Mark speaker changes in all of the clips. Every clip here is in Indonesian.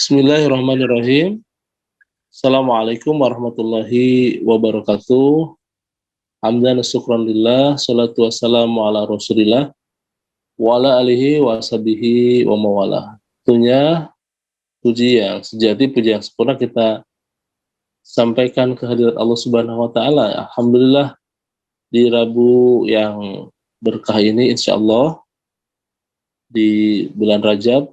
Speaker 1: Bismillahirrahmanirrahim. Assalamualaikum warahmatullahi wabarakatuh. Hamdan syukran lillah, salatu wassalamu ala rasulillah, wa ala alihi wa sahbihi wa mawalah. Tentunya puji yang sejati, puji yang sempurna kita sampaikan ke hadirat Allah Subhanahu wa taala. Alhamdulillah di Rabu yang berkah ini insyaallah di bulan Rajab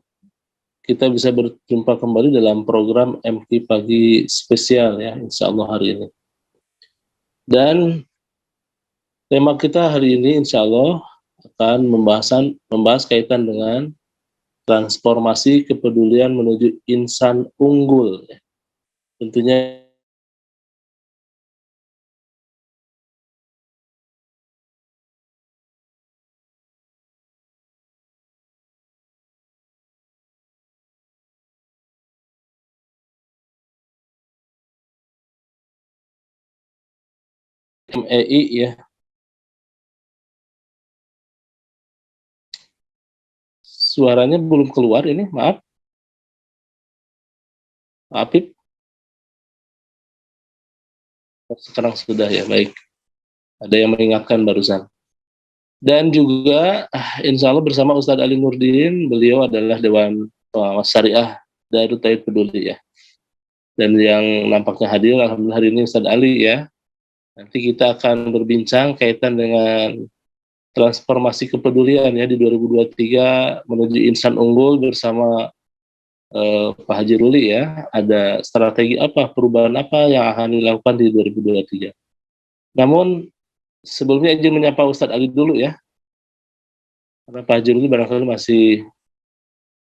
Speaker 1: kita bisa berjumpa kembali dalam program MQ Pagi Spesial ya, insya Allah hari ini. Dan tema kita hari ini insya Allah akan membahas kaitan dengan transformasi kepedulian menuju insan unggul. Tentunya MEI ya. Suaranya belum keluar ini, maaf. Apip. Sekarang sudah ya, baik. Ada yang mengingatkan barusan. Dan juga insya Allah bersama Ustadz Ali Nurdin, beliau adalah Dewan Pengawas Syariah Darut Tauhid Peduli ya. Dan yang nampaknya hadir alhamdulillah hari ini Ustadz Ali ya. Nanti kita akan berbincang kaitan dengan transformasi kepedulian ya di 2023 menuju insan unggul bersama Pak Haji Ruli ya. Ada strategi apa, perubahan apa yang akan dilakukan di 2023. Namun sebelumnya izin menyapa Ustadz Ali dulu ya. Karena Pak Haji Ruli barangkali masih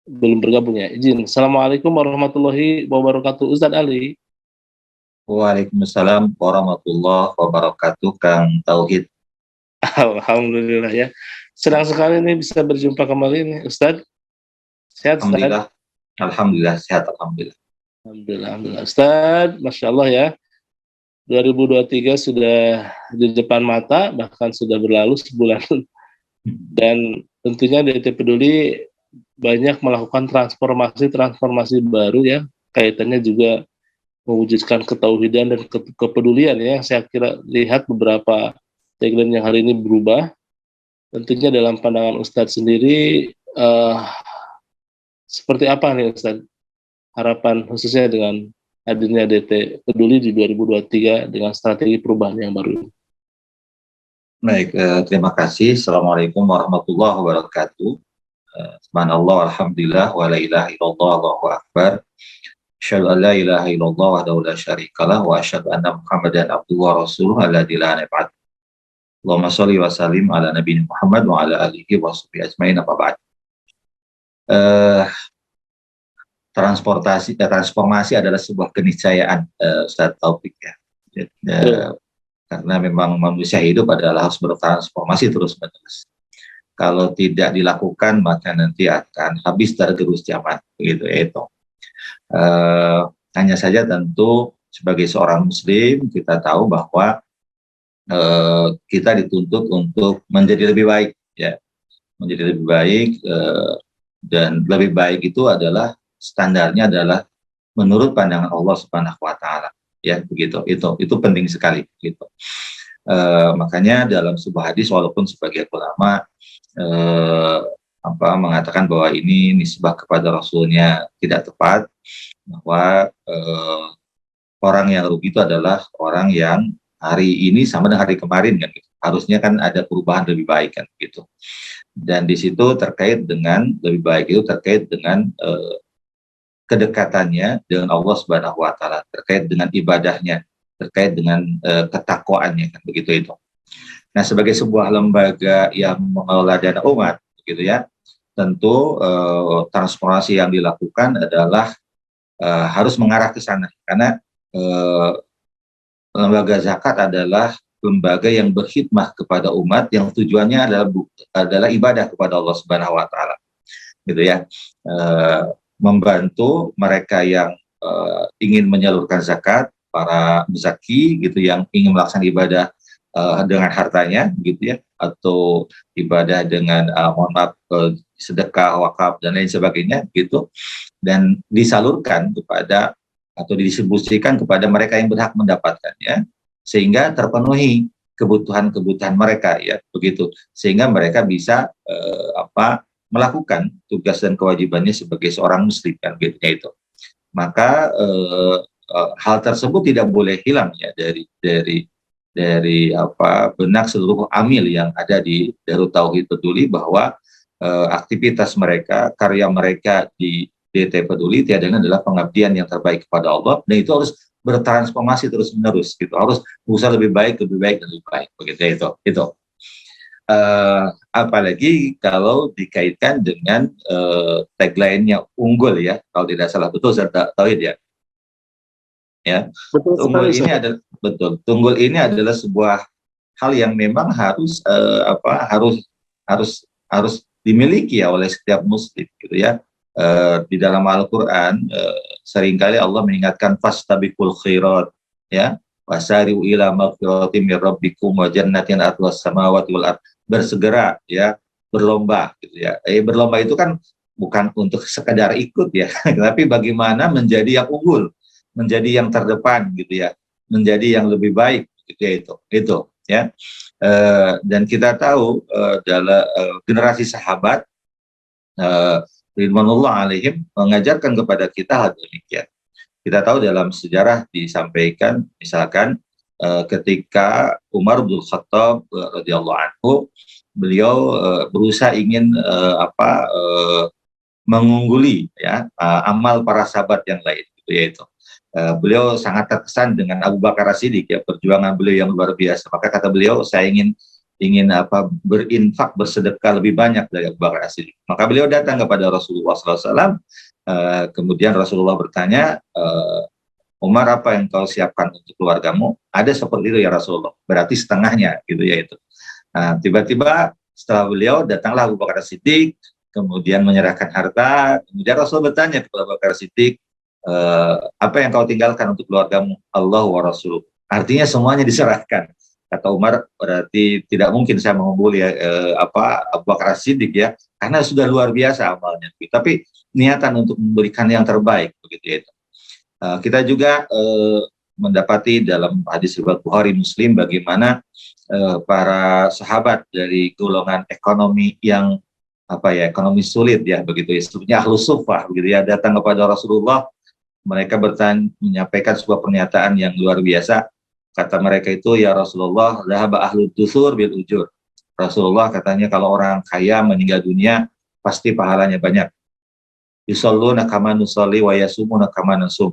Speaker 1: belum bergabung ya. Izin. Assalamualaikum warahmatullahi wabarakatuh Ustadz Ali.
Speaker 2: Waalaikumsalam warahmatullahi wabarakatuh, Kang Tauhid.
Speaker 1: Alhamdulillah ya. Senang sekali nih bisa berjumpa kembali nih Ustadz. Sehat
Speaker 2: Alhamdulillah.
Speaker 1: Ustadz?
Speaker 2: Alhamdulillah sehat, alhamdulillah.
Speaker 1: Alhamdulillah Ustadz, Masya Allah ya. 2023 sudah di depan mata, bahkan sudah berlalu sebulan. Dan tentunya DT Peduli banyak melakukan transformasi baru ya. Kaitannya juga mewujudkan ketauhidan dan kepedulian ya. Saya kira lihat beberapa tagline yang hari ini berubah. Tentunya dalam pandangan Ustadz sendiri seperti apa nih Ustadz harapan khususnya dengan hadirnya DT Peduli di 2023 dengan strategi perubahan yang baru ini.
Speaker 2: Baik, terima kasih. Assalamualaikum warahmatullahi wabarakatuh. Subhanallah, alhamdulillah, wa la ilaha illallah, Allahu akbar. Asyhadu an la ilaha illallah wahdahu la syarikalah wa asyhadu anna Muhammadan abduhu wa rasuluhu alladzi la nabiyya ba'dahu. Allahumma shalli wa sallim ala nabiyina Muhammad wa ala alihi wa sahbihi ajmain, amma ba'd. Transformasi adalah sebuah keniscayaan, Ustaz Taufik ya. Karena memang manusia hidup adalah harus bertransformasi terus-menerus. Kalau tidak dilakukan maka nanti akan habis tergerus zaman, begitu ya itu. Hanya saja tentu sebagai seorang muslim kita tahu bahwa kita dituntut untuk menjadi lebih baik ya, menjadi lebih baik, dan lebih baik itu adalah standarnya adalah menurut pandangan Allah Subhanahu wa taala ya, begitu. Itu penting sekali gitu. Makanya dalam sebuah hadis walaupun sebagai ulama mengatakan bahwa ini nisbah kepada Rasulnya tidak tepat, bahwa orang yang rugi itu adalah orang yang hari ini sama dengan hari kemarin kan gitu. Harusnya kan ada perubahan lebih baik kan gitu. Dan di situ terkait dengan lebih baik itu terkait dengan kedekatannya dengan Allah Subhanahu wa taala, terkait dengan ibadahnya, terkait dengan ketakwaannya kan begitu itu. Nah, sebagai sebuah lembaga yang mengelola dana umat gitu ya, tentu transformasi yang dilakukan adalah harus mengarah ke sana, karena lembaga zakat adalah lembaga yang berkhidmah kepada umat yang tujuannya adalah ibadah kepada Allah Subhanahu wa taala. Gitu ya. Membantu mereka yang ingin menyalurkan zakat, para muzaki gitu yang ingin melaksanakan ibadah dengan hartanya, gitu ya, atau ibadah dengan mohon maaf sedekah, wakaf dan lain sebagainya, gitu, dan disalurkan kepada atau didistribusikan kepada mereka yang berhak mendapatkannya, sehingga terpenuhi kebutuhan-kebutuhan mereka, ya, begitu, sehingga mereka bisa melakukan tugas dan kewajibannya sebagai seorang muslim, kan, gitu, itu. Maka hal tersebut tidak boleh hilang, ya, dari benak seluruh amil yang ada di Darut Tauhid Peduli, bahwa aktivitas mereka, karya mereka di DT Peduli tiada lain adalah pengabdian yang terbaik kepada Allah, dan itu harus bertransformasi terus menerus, gitu, harus berusaha lebih baik dan lebih baik, begitu, itu. Apalagi kalau dikaitkan dengan tagline-nya unggul, ya, kalau tidak salah, betul Ustaz Tauhid, ya. Ya,
Speaker 1: Betul
Speaker 2: tunggul
Speaker 1: sekali,
Speaker 2: ini
Speaker 1: Ustaz.
Speaker 2: adalah betul. Tunggul ini adalah sebuah hal yang memang harus harus dimiliki, ya, oleh setiap muslim, gitu, ya. Di dalam Al-Qur'an seringkali Allah mengingatkan fastabiqul khairat, ya, wasari'u ila maghfiratin min rabbikum wa jannatin arduhas samawati wal ard. Bersegera, ya, berlomba, gitu, ya. Berlomba itu kan bukan untuk sekedar ikut, ya, tapi bagaimana menjadi yang unggul, menjadi yang terdepan, gitu, ya, menjadi yang lebih baik, gitu, ya, itu, ya. Dan kita tahu dalam generasi sahabat ridwanullah alaihim mengajarkan kepada kita hal demikian. Kita tahu dalam sejarah disampaikan, misalkan ketika Umar bin Khattab radhiyallahu anhu, beliau berusaha ingin mengungguli, ya, amal para sahabat yang lain, gitu, yaitu beliau sangat terkesan dengan Abu Bakar As-Siddiq, ya, perjuangan beliau yang luar biasa. Maka kata beliau, saya ingin berinfak, bersedekah lebih banyak dari Abu Bakar As-Siddiq. Maka beliau datang kepada Rasulullah SAW. Kemudian Rasulullah bertanya, Umar, apa yang kau siapkan untuk keluargamu? Ada seperti itu, ya Rasulullah. Berarti setengahnya, gitu, ya, itu. Nah, tiba-tiba setelah beliau datanglah Abu Bakar As-Siddiq, kemudian menyerahkan harta. Kemudian Rasul bertanya kepada Abu Bakar As-Siddiq, apa yang kau tinggalkan untuk keluargamu? Allah wa Rasul. Artinya semuanya diserahkan. Kata Umar, berarti tidak mungkin saya mengumpuli Abu Bakar As-Siddiq, ya, karena sudah luar biasa amalnya. Tapi niatan untuk memberikan yang terbaik, begitu, ya. Kita juga mendapati dalam hadis riwayat Bukhari Muslim bagaimana para sahabat dari golongan ekonomi yang ekonomi sulit, ya, begitu, ya, sebutnya Ahlus Suffah, begitu, ya, datang kepada Rasulullah. Mereka menyampaikan sebuah pernyataan yang luar biasa. Kata mereka itu, ya Rasulullah, dhahaba ahlud dusur bil ujur. Rasulullah, katanya, kalau orang kaya meninggal dunia pasti pahalanya banyak. Yusalluna kama nusalli wa yasumuna kama nasum.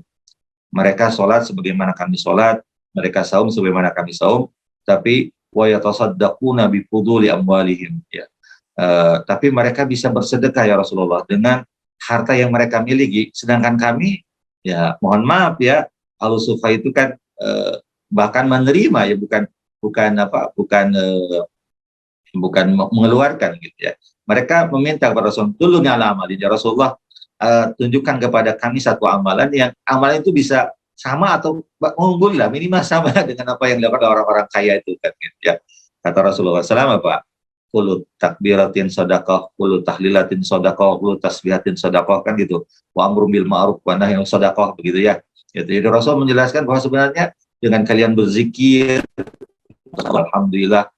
Speaker 2: Mereka sholat sebagaimana kami sholat, mereka saum sebagaimana kami saum, tapi wa yatasaddaquna bi fuduli amwalihim, ya. Tapi mereka bisa bersedekah, ya Rasulullah, dengan harta yang mereka miliki, sedangkan kami, ya, mohon maaf, ya, Ahlus Suffah itu kan bahkan menerima, ya, bukan mengeluarkan, gitu, ya. Mereka meminta kepada Rasulullah, dulu nyala amalin, ya Rasulullah, tunjukkan kepada kami satu amalan yang amalan itu bisa sama atau unggul lah, minimal sama dengan apa yang dilakukan orang-orang kaya itu, kan, gitu, ya. Kata Rasulullah SAW, Pak, kulut takbiratin sedekah, kulut tahlilatin sedekah, kulut tasbihatin sedekah, kan, gitu. Wa amru bil ma'ruf wa nahyi anil sedekah, begitu, ya. Jadi Rasul menjelaskan bahwa sebenarnya dengan kalian berzikir, alhamdulillah,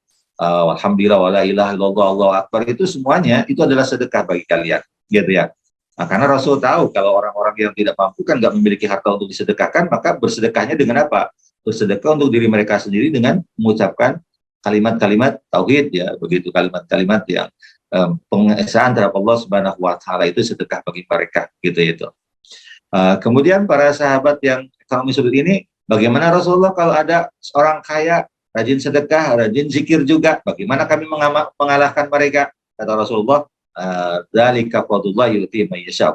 Speaker 2: alhamdulillah, wala ilaha illallah, Allahu akbar, itu semuanya itu adalah sedekah bagi kalian, gitu, ya. Nah, karena Rasul tahu kalau orang-orang yang tidak mampu kan nggak memiliki harta untuk disedekahkan, maka bersedekahnya dengan apa? Bersedekah untuk diri mereka sendiri dengan mengucapkan kalimat-kalimat tauhid, ya, begitu, kalimat-kalimat yang pengesaan terhadap Allah Subhanahu wa taala, itu sedekah bagi mereka, gitu, itu. Kemudian para sahabat yang ekonomi sulit ini, bagaimana Rasulullah kalau ada seorang kaya rajin sedekah, rajin zikir juga, bagaimana kami mengalahkan mereka? Kata Rasulullah, dzalika fadlullah yu'ti may yasha'.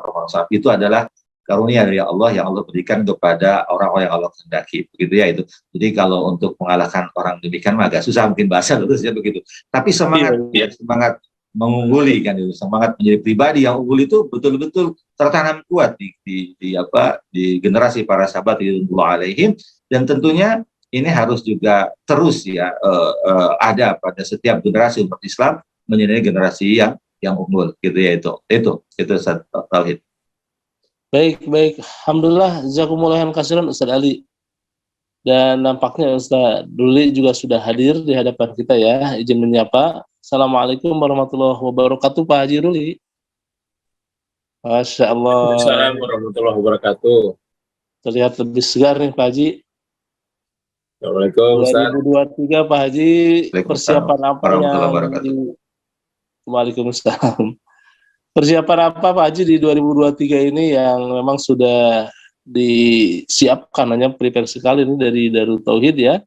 Speaker 2: Itu adalah karunia dari Allah yang Allah berikan kepada orang-orang yang Allah kehendaki, begitu, ya, itu. Jadi kalau untuk mengalahkan orang demikian mah agak susah, mungkin bahasa terus, ya, begitu. Tapi semangat, ya, semangat mengungguli, kan, itu, semangat menjadi pribadi yang unggul itu betul-betul tertanam kuat di generasi para sahabat ridwanullah alaihim, dan tentunya ini harus juga terus ya ada pada setiap generasi umat Islam menjadi generasi yang unggul gitu ya, itu tauhid.
Speaker 1: Baik, baik. Alhamdulillah, jazakumullah khairan katsiran Ustaz Ali. Dan nampaknya Ustaz Duli juga sudah hadir di hadapan kita ya. Izin menyapa. Assalamualaikum warahmatullahi wabarakatuh, Pak Haji Ruli. Masya Allah.
Speaker 3: Assalamualaikum warahmatullahi wabarakatuh.
Speaker 1: Terlihat lebih segar nih Pak Haji.
Speaker 3: Assalamualaikum Ustaz.
Speaker 1: 2023 Pak Haji, persiapan apa yang di... Waalaikumsalam. Persiapan apa Pak Haji di 2023 ini yang memang sudah disiapkan, hanya prepare sekali ini dari Darut Tauhid ya,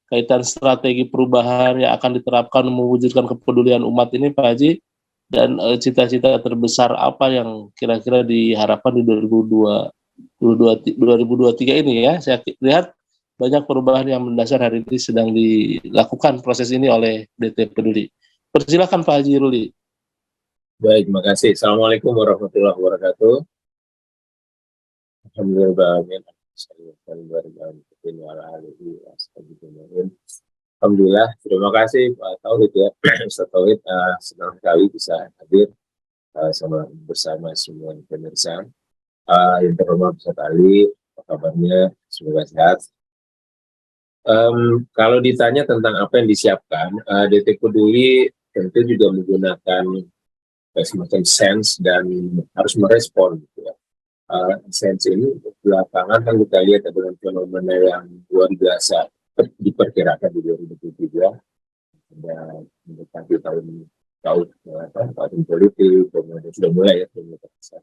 Speaker 1: kaitan strategi perubahan yang akan diterapkan mewujudkan kepedulian umat ini Pak Haji, dan cita-cita terbesar apa yang kira-kira diharapkan di 2023 ini ya. Saya lihat banyak perubahan yang mendasar hari ini sedang dilakukan proses ini oleh DT Peduli. Persilakan Pak Haji Ruli.
Speaker 3: Baik, terima kasih. Assalamualaikum warahmatullahi wabarakatuh. Alhamdulillah, terima kasih Pak Tauhid ya. Ustaz Tauhid, senang sekali bisa hadir bersama semua pemirsa. Yang terhormat Ustaz Ali, apa kabarnya? Semoga sehat. Kalau ditanya tentang apa yang disiapkan, DT Peduli tentu juga menggunakan semacam sense dan harus merespon gitu ya. Sense ini belakangan kan kita lihat ada fenomena yang luar biasa diperkirakan di 2023 ada mendekati tahun politik, kemudian sudah mulai ya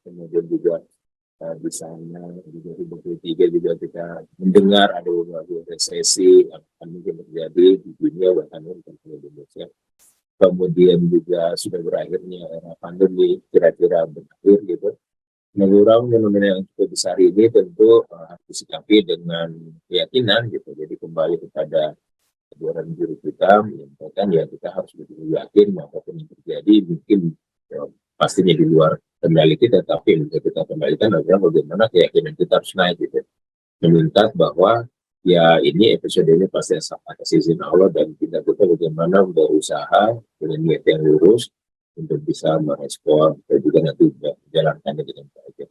Speaker 3: kemudian juga di sana di 2023 juga kita mendengar ada beberapa resesi akan mungkin terjadi di dunia bahkan di Indonesia. Kemudian juga sudah berakhirnya era pandemi, kira-kira berakhir gitu. Mengurangi fenomena yang cukup besar ini tentu harus disikapi dengan keyakinan gitu. Jadi kembali kepada ajaran guru kita menyampaikan ya kita harus lebih yakin apapun yang terjadi mungkin ya, pastinya di luar kendali kita, tapi yang kita kendalikan adalah bagaimana keyakinan kita harus naik gitu. Meminta bahwa ya ini episode ini pasti atas izin Allah dan kita bagaimana berusaha dengan niat yang lurus untuk bisa merespon dan juga nanti menjalankannya dengan baik.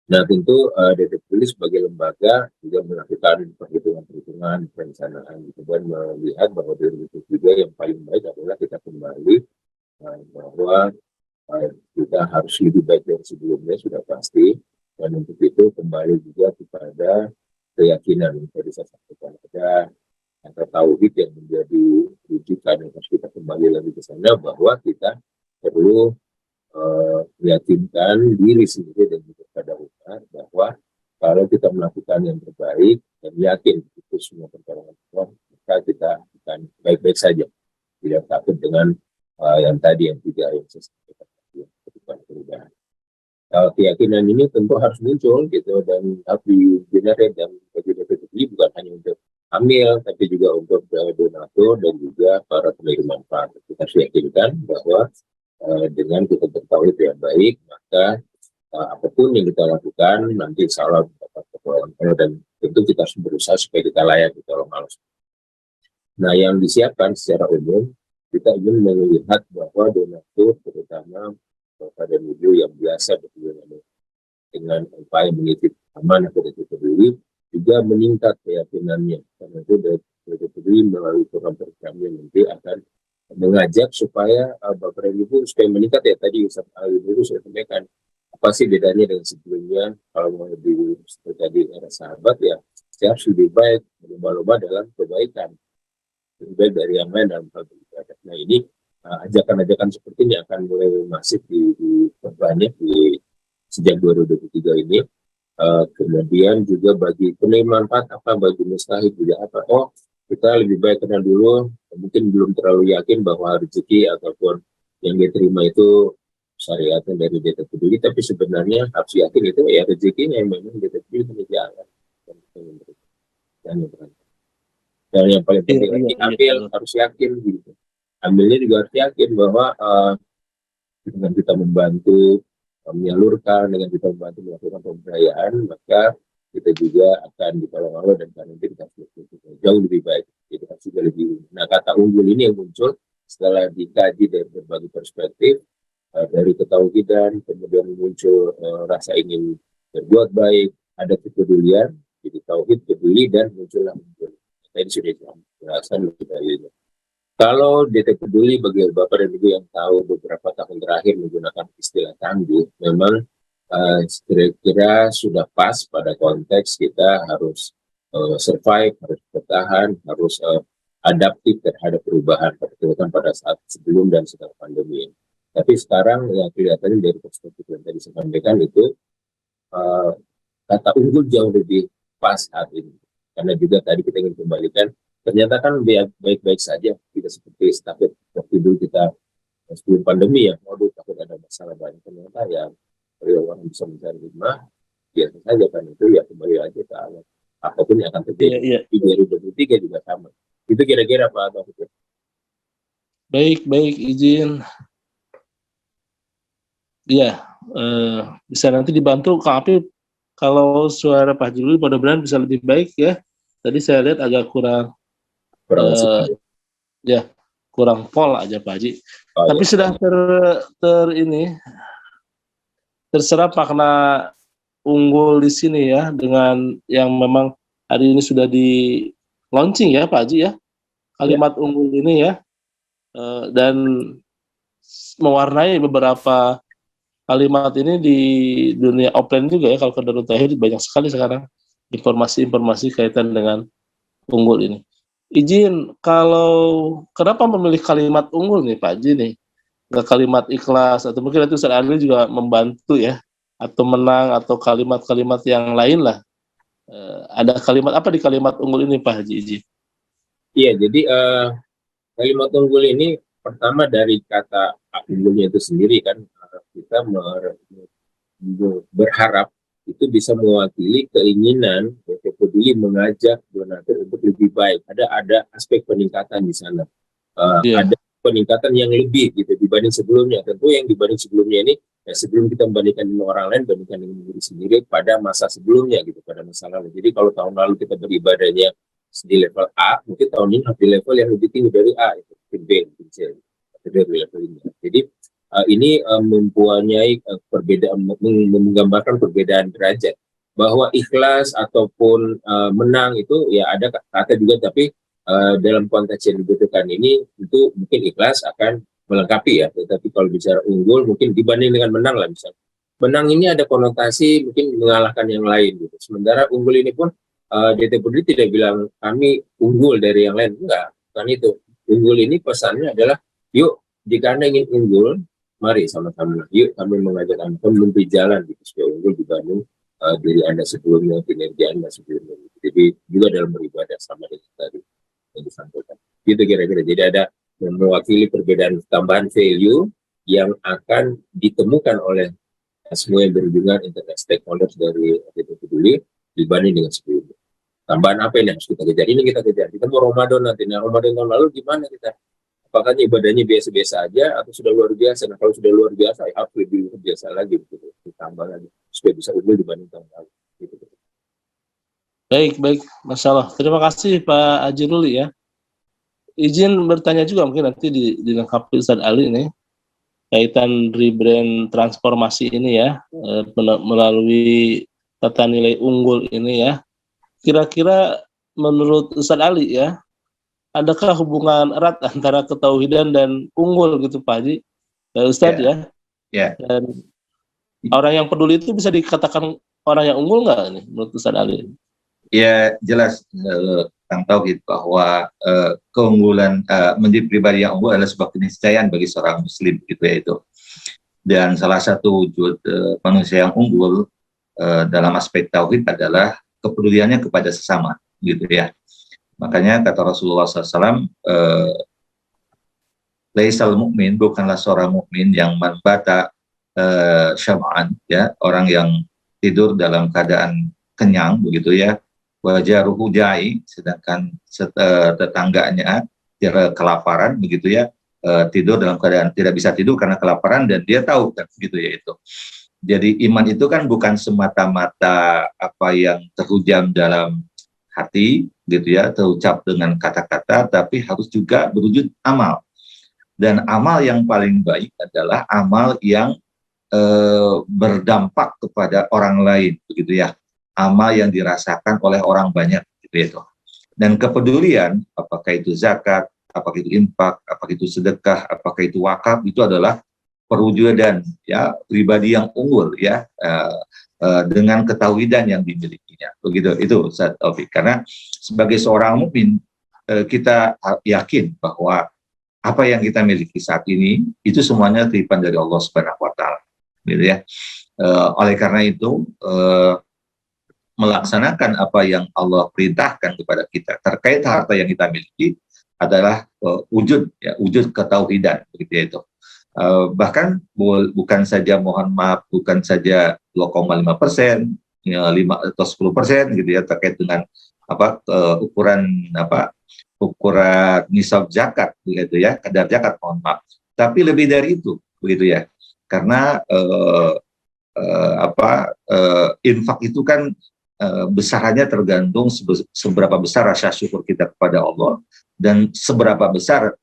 Speaker 3: Nah tentu DT Peduli sebagai lembaga juga melakukan perhitungan, perencanaan dan melihat bahwa 2023 yang paling baik adalah kita kembali bahwa kita harus lebih baik dari sebelumnya sudah pasti, dan untuk itu kembali juga kepada keyakinan yang tadi saya sampaikan ada tauhid yang menjadi rujukan yang harus kita kembali lagi ke sana bahwa kita perlu meyakinkan diri sendiri dan juga kepada umat bahwa kalau kita melakukan yang terbaik dan yakin itu semua pertolongan Allah, maka kita akan baik-baik saja, tidak takut dengan yang tadi yang tiga yang saya sampaikan perubahan. Keyakinan ini tentu harus muncul gitu dan harus digenerate dan bagi DPTI bukan hanya untuk amil tapi juga untuk donatur dan juga para penerima manfaat. Kita harus yakinkan bahwa dengan kita bertauhid yang baik maka apapun yang kita lakukan nanti insya Allah dapat pertolongan Allah dan tentu kita harus berusaha supaya kita layak ditolong Allah. Nah yang disiapkan secara umum kita ingin melihat bahwa donatur terutama pada media yang biasa dengan upaya menitip amanah kepada Peduli juga meningkat keyakinannya karena itu dari Peduli melalui program-program yang nanti akan mengajak supaya Bapak Ibu supaya meningkat ya tadi Ustaz Ali dulu saya sampaikan apa sih bedanya dengan sebelumnya kalau mau lebih seperti tadi era sahabat ya saya harus lebih baik berlomba-lomba dalam kebaikan lebih baik dari yang lain dalam hal ibadah. Nah ini ajakan-ajakan seperti ini akan mulai masif banyak di sejak 2023 ini. Kemudian juga bagi penerima manfaat apa bagi mustahil juga apa kita lebih baik kenal dulu, mungkin belum terlalu yakin bahwa rezeki ataupun yang diterima itu syariatnya dari DT Peduli, tapi sebenarnya harus yakin itu ya rezekinya yang memang DT Peduli menjalankan dan yang paling penting lagi ambil harus yakin gitu. Ambilnya juga harus yakin bahwa dengan kita membantu menyalurkan, dengan kita membantu melakukan pemberdayaan, maka kita juga akan ditolong Allah dan karena itu kita jauh lebih baik. Jadi harus juga lebih unggul. Nah, kata unggul ini yang muncul setelah dikaji dari berbagai perspektif, dari ketauhidan, kemudian muncul rasa ingin berbuat baik, ada kepedulian, jadi tauhid, peduli, dan muncullah unggul. Tadi sudah jelaskan lebih dalilnya. Kalau DT peduli bagi Bapak dan Ibu yang tahu beberapa tahun terakhir menggunakan istilah tangguh, memang kira-kira sudah pas pada konteks kita harus survive, harus bertahan, harus adaptif terhadap perubahan terutama pada saat sebelum dan setelah pandemi. Tapi sekarang yang kelihatannya dari perspektif yang tadi saya sampaikan itu kata unggul jauh lebih pas saat ini. Karena juga tadi kita ingin kembalikan, ternyata kan baik-baik saja, tidak seperti takut waktu dulu kita sebelum pandemi ya, waduh takut ada masalah banyak, ternyata ya orang bisa mencari rumah, biasa saja kan itu ya kembali aja ke alam. Apapun yang akan terjadi di 2023 juga sama. Itu kira-kira Pak Taufik.
Speaker 1: Baik, izin. Ya, bisa nanti dibantu Kang Apip. Kalau suara Pak Juli mudah-mudahan bisa lebih baik ya. Tadi saya lihat agak kurang kurang pol aja Pak Haji. Tapi ya, sudah terserap makna unggul di sini ya, dengan yang memang hari ini sudah di launching ya Pak Haji ya, kalimat unggul ini ya, dan mewarnai beberapa kalimat ini di dunia offline juga ya. Kalau ke Darut Tauhid banyak sekali sekarang informasi-informasi kaitan dengan unggul ini. Izin, kalau kenapa memilih kalimat unggul nih Pak Haji nih, nggak kalimat ikhlas, atau mungkin itu Ustaz Adil juga membantu ya, atau menang, atau kalimat-kalimat yang lain lah. Ada kalimat apa di kalimat unggul ini Pak Haji izin?
Speaker 3: Iya, jadi kalimat unggul ini pertama dari kata unggulnya itu sendiri kan, kita berharap itu bisa mewakili keinginan peduli mengajak donatur untuk lebih baik. Ada aspek peningkatan di sana. Ada peningkatan yang lebih gitu dibanding sebelumnya. Tentu yang dibanding sebelumnya ini sebelum kita membandingkan dengan orang lain, bandingkan dengan diri sendiri pada masa sebelumnya gitu, pada masa lalu. Jadi kalau tahun lalu kita beribadahnya di level A, mungkin tahun ini di level yang lebih tinggi dari A, itu mungkin B, mungkin C, dari level ini. Jadi ini mempunyai perbedaan, menggambarkan perbedaan derajat, bahwa ikhlas ataupun menang itu ya ada kata juga, tapi dalam konteks yang dibutuhkan ini itu mungkin ikhlas akan melengkapi ya, tetapi kalau bicara unggul mungkin dibanding dengan menang lah, misalnya menang ini ada konotasi mungkin mengalahkan yang lain gitu, sementara unggul ini pun DT Peduli tidak bilang kami unggul dari yang lain, enggak, bukan itu. Unggul ini pesannya adalah yuk jika Anda ingin unggul, mari sama-sama, yuk kami mengajak Anda menempuh jalan gitu, supaya unggul dibanding diri Anda sebelumnya, kinerja Anda sebelumnya. Jadi juga dalam beribadah sama dengan tadi yang disampaikan. Gitu kira-kira. Jadi ada mewakili perbedaan tambahan value yang akan ditemukan oleh semua yang berhubungan internet stakeholders dari DT Peduli dibanding dengan sebelumnya. Tambahan apa yang harus kita kejar? Ini kita kejar. Kita mau Ramadan nanti. Nah, Ramadan tahun lalu gimana kita? Apakah ibadahnya biasa-biasa aja atau sudah luar biasa? Nah, kalau sudah luar biasa, ya harus lebih luar biasa lagi, gitu. Ditambah lagi supaya bisa unggul dibanding tahun lalu. Gitu.
Speaker 1: Baik, masalah. Terima kasih Pak Haji Ruli ya. Izin bertanya juga mungkin nanti dilengkapi Ustaz Ali nih, kaitan rebrand transformasi ini ya, melalui tata nilai unggul ini ya. Kira-kira menurut Ustaz Ali ya, adakah hubungan erat antara ketauhidan dan unggul gitu Pak Haji, Ustaz ya? Dan orang yang peduli itu bisa dikatakan orang yang unggul nggak nih menurut Ustaz Ali?
Speaker 2: Ya jelas Kang Tauhid bahwa keunggulan menjadi pribadi yang unggul adalah sebuah keniscayaan bagi seorang Muslim gitu ya itu. Dan salah satu wujud manusia yang unggul dalam aspek tauhid adalah kepeduliannya kepada sesama gitu ya. Makanya kata Rasulullah SAW, laisal mu'min, bukanlah seorang mukmin yang manbata syam'an, ya, orang yang tidur dalam keadaan kenyang begitu ya, wajaruhu jai, sedangkan tetangganya kelaparan begitu ya, tidur dalam keadaan tidak bisa tidur karena kelaparan dan dia tahu kan begitu ya itu. Jadi iman itu kan bukan semata-mata apa yang terhujam dalam hati, gitu ya, terucap dengan kata-kata, tapi harus juga berwujud amal. Dan amal yang paling baik adalah amal yang berdampak kepada orang lain, begitu ya. Amal yang dirasakan oleh orang banyak, gitu ya. Dan kepedulian, apakah itu zakat, apakah itu infak, apakah itu sedekah, apakah itu wakaf, itu adalah perwujudan ya pribadi yang unggul ya dengan ketauhidan yang dimilikinya. Begitu itu Ustaz Taufik. Karena sebagai seorang mukmin kita yakin bahwa apa yang kita miliki saat ini itu semuanya titipan dari Allah Subhanahu wa taala. Gitu ya. Oleh karena itu melaksanakan apa yang Allah perintahkan kepada kita terkait harta yang kita miliki adalah wujud ketauhidan, begitu ya itu. Bahkan bukan saja, mohon maaf, bukan saja 2,5%, 5 atau 10% gitu ya, terkait dengan ukuran nisab zakat, begitu ya, kadar zakat, mohon maaf. Tapi lebih dari itu, begitu ya, karena infak itu kan besarannya tergantung seberapa besar rasa syukur kita kepada Allah dan seberapa besar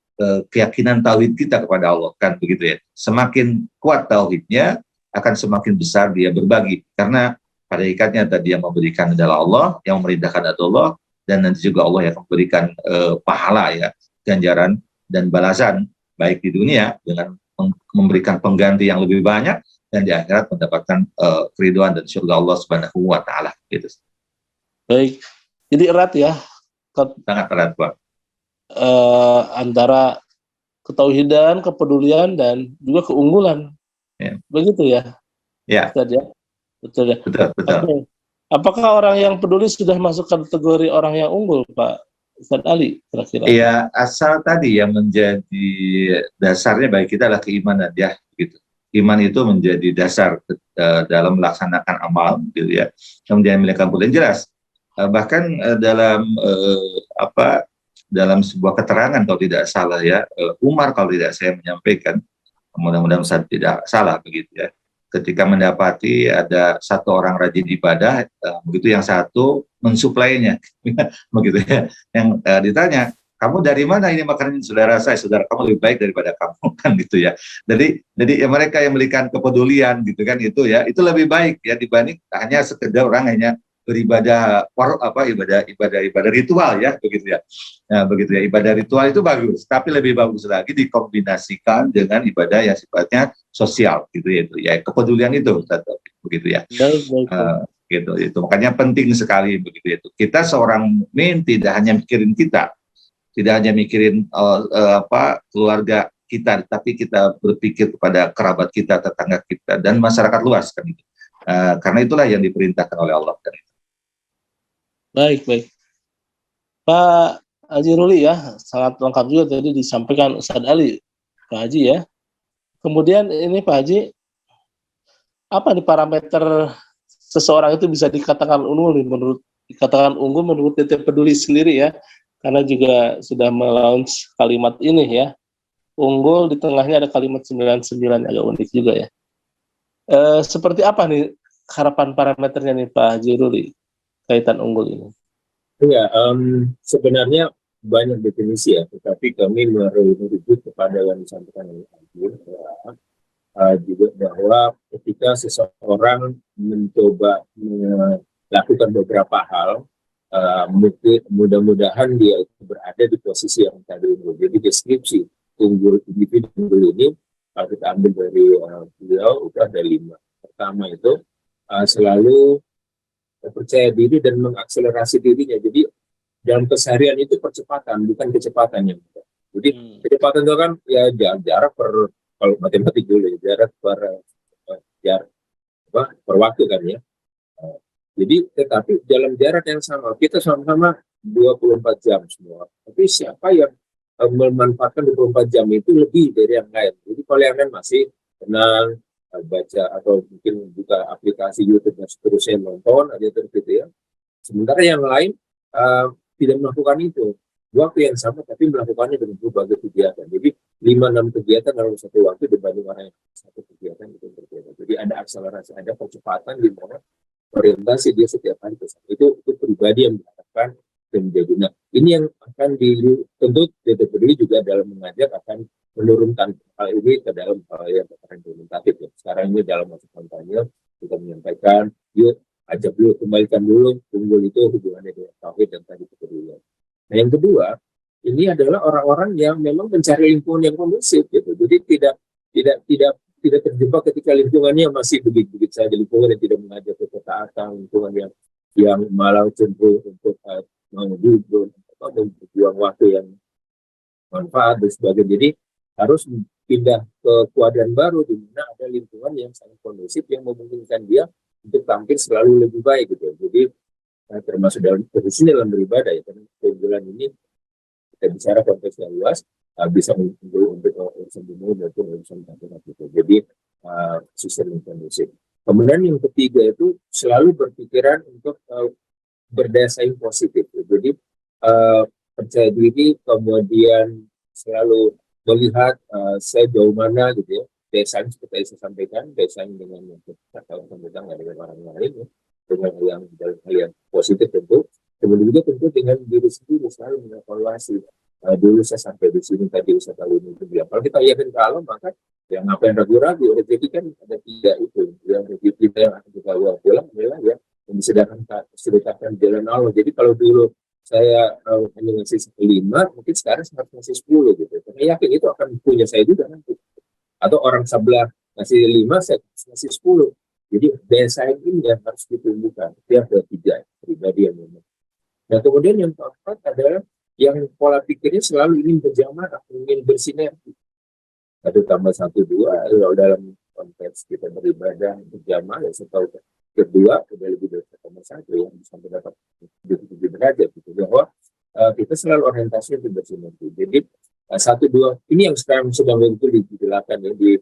Speaker 2: keyakinan tauhid kita kepada Allah, kan begitu ya. Semakin kuat tauhidnya akan semakin besar dia berbagi, karena pada ikatnya tadi yang memberikan adalah Allah, yang memerintahkan adalah Allah, dan nanti juga Allah yang memberikan pahala ya, ganjaran dan balasan baik di dunia dengan memberikan pengganti yang lebih banyak, dan di akhirat mendapatkan keridhaan dan surga Allah Subhanahu wa taala gitu.
Speaker 1: Baik. Jadi erat ya.
Speaker 2: Sangat erat, Pak.
Speaker 1: Antara ketauhidan, kepedulian, dan juga keunggulan.
Speaker 2: Ya.
Speaker 1: Begitu ya?
Speaker 2: Ya.
Speaker 1: Ustaz, ya? Betul ya?
Speaker 2: Betul.
Speaker 1: Okay. Apakah orang yang peduli sudah masuk kategori orang yang unggul, Pak Ustaz Ali, kira-kira?
Speaker 2: Iya, asal tadi yang menjadi dasarnya bagi kita adalah keimanan ya, gitu. Iman itu menjadi dasar dalam melaksanakan amal, gitu ya. Kemudian melakukan bulan jelas. Bahkan dalam sebuah keterangan kalau tidak salah ya, Umar kalau tidak saya menyampaikan, mudah-mudahan saya tidak salah begitu ya. Ketika mendapati ada satu orang rajin ibadah, begitu yang satu mensuplainya, begitu ya. Yang ditanya, kamu dari mana ini makanan saudara saya? Saudara kamu lebih baik daripada kamu, kan gitu ya. Jadi ya mereka yang memberikan kepedulian gitu kan, itu ya, itu lebih baik ya dibanding hanya sekedar orang hanya beribadah ibadah ritual ya, begitu ya. Nah, begitu ya, ibadah ritual itu bagus, tapi lebih bagus lagi dikombinasikan dengan ibadah yang sifatnya sosial gitu ya, itu ya, kepedulian itu begitu ya. Gitu itu. Makanya penting sekali begitu itu. Kita seorang mukmin tidak hanya mikirin kita, tidak hanya mikirin keluarga kita, tapi kita berpikir kepada kerabat kita, tetangga kita, dan masyarakat luas kan itu. Karena itulah yang diperintahkan oleh Allah kan itu.
Speaker 1: Baik. Pak Haji Ruli ya, sangat lengkap juga tadi disampaikan Ustaz Ali, Pak Haji ya. Kemudian ini Pak Haji, apa nih parameter seseorang itu bisa dikatakan unggul menurut Tete Peduli sendiri ya, karena juga sudah melaunch kalimat ini ya, unggul, di tengahnya ada kalimat 99, agak unik juga ya. Seperti apa nih harapan parameternya nih Pak Haji Ruli kaitan unggul ini?
Speaker 3: Ya, sebenarnya banyak definisi ya, tetapi kami merujuk kepada yang disampaikan oleh Haji juga bahwa ketika seseorang mencoba melakukan beberapa hal, mudah-mudahan dia berada di posisi yang tadi unggul. Jadi deskripsi individu unggul ini kalau kita ambil dari beliau itu ada 5. Pertama itu selalu percaya diri dan mengakselerasi dirinya. Jadi dalam keseharian itu percepatan, bukan kecepatan yang benar. Jadi kecepatan itu kan ya jarak kalau matematik dulu jarak per waktu kan ya. Jadi tetapi dalam jarak yang sama kita sama-sama 24 jam semua. Tapi siapa yang memanfaatkan 24 jam itu lebih dari yang lain. Jadi kalau yang lain masih tenang, baca atau mungkin buka aplikasi YouTube dan seterusnya, nonton aja terus gitu ya. Sementara yang lain tidak melakukan itu waktu yang sama, tapi melakukannya dengan berbagai kegiatan. Jadi 5-6 kegiatan dalam satu waktu dibanding orang yang satu kegiatan itu berbeda. Jadi ada akselerasi, ada percepatan di mana orientasi dia setiap hari ke sana. Itu pribadi yang diharapkan dan menjadi. Nah, ini yang akan tentu peduli juga dalam mengajak akan menurunkan hal ini ke dalam hal yang implementatif. Ya. Sekarang ini dalam masa kampanye kita menyampaikan, yuk ajak dulu, kembalikan dulu, unggul itu hubungannya dengan tauhid dan tadi kepedulian. Nah, yang kedua, ini adalah orang-orang yang memang mencari lingkungan yang kondusif gitu. Jadi tidak terjebak ketika lingkungannya masih begitu-begitu saja, lingkungan yang tidak mengajak ke ketaatan, lingkungan yang malah cenderung untuk menghidup atau berjuang waktu yang manfaat dan sebagainya. Jadi harus pindah ke kuadran baru di mana ada lingkungan yang sangat kondusif yang memungkinkan dia untuk tampil selalu lebih baik gitu. Jadi termasuk dalam beribadah ya, karena keunggulan ini kita bicara konteks yang luas, bisa mengunggul untuk urusan dunia maupun urusan akhirat itu. Jadi sistem yang kondusif. Kemudian yang ketiga itu selalu berpikiran untuk berdaya saing positif. Jadi percaya diri, kemudian selalu melihat saya jauh mana gitu ya. Daya saing seperti yang saya sampaikan, daya saing dengan yang kita tahu tentang dengan orang lain, ya, dengan hal yang positif tentu. Kemudian juga tentu dengan diri sendiri selalu mengevaluasi. Dulu saya sampai di sini tadi usaha tahun itu bilang. Kalau kita yakin ke Allah, maka yang apa yang ragu-ragu, rezeki kan ada 3 itu. Yang rezeki kita yang akan kita bawa pulang adalah ya yang disediakan jalan Allah. Jadi kalau dulu saya hanya ngasih 5, mungkin sekarang saya harus ngasih 10 gitu. Karena yakin itu akan punya saya juga nanti. Atau orang sebelah ngasih 5, saya ngasih 10. Jadi daya saing ini yang harus ditumbuhkan. Itu yang ketiga, pribadi yang memang. Nah, kemudian yang keempat adalah yang pola pikirnya selalu ingin berjamaah, ingin bersinergi. Ada tambah 1, 2, kalau dalam konteks kita beribadah berjamaah, ya setahu kedua sudah lebih dari 1,1 yang bisa mendapat 7 derajat gitu. Bahwa kita selalu orientasi untuk bersinergi. Jadi 1, 2 ini yang sekarang sedang dilakukan ya di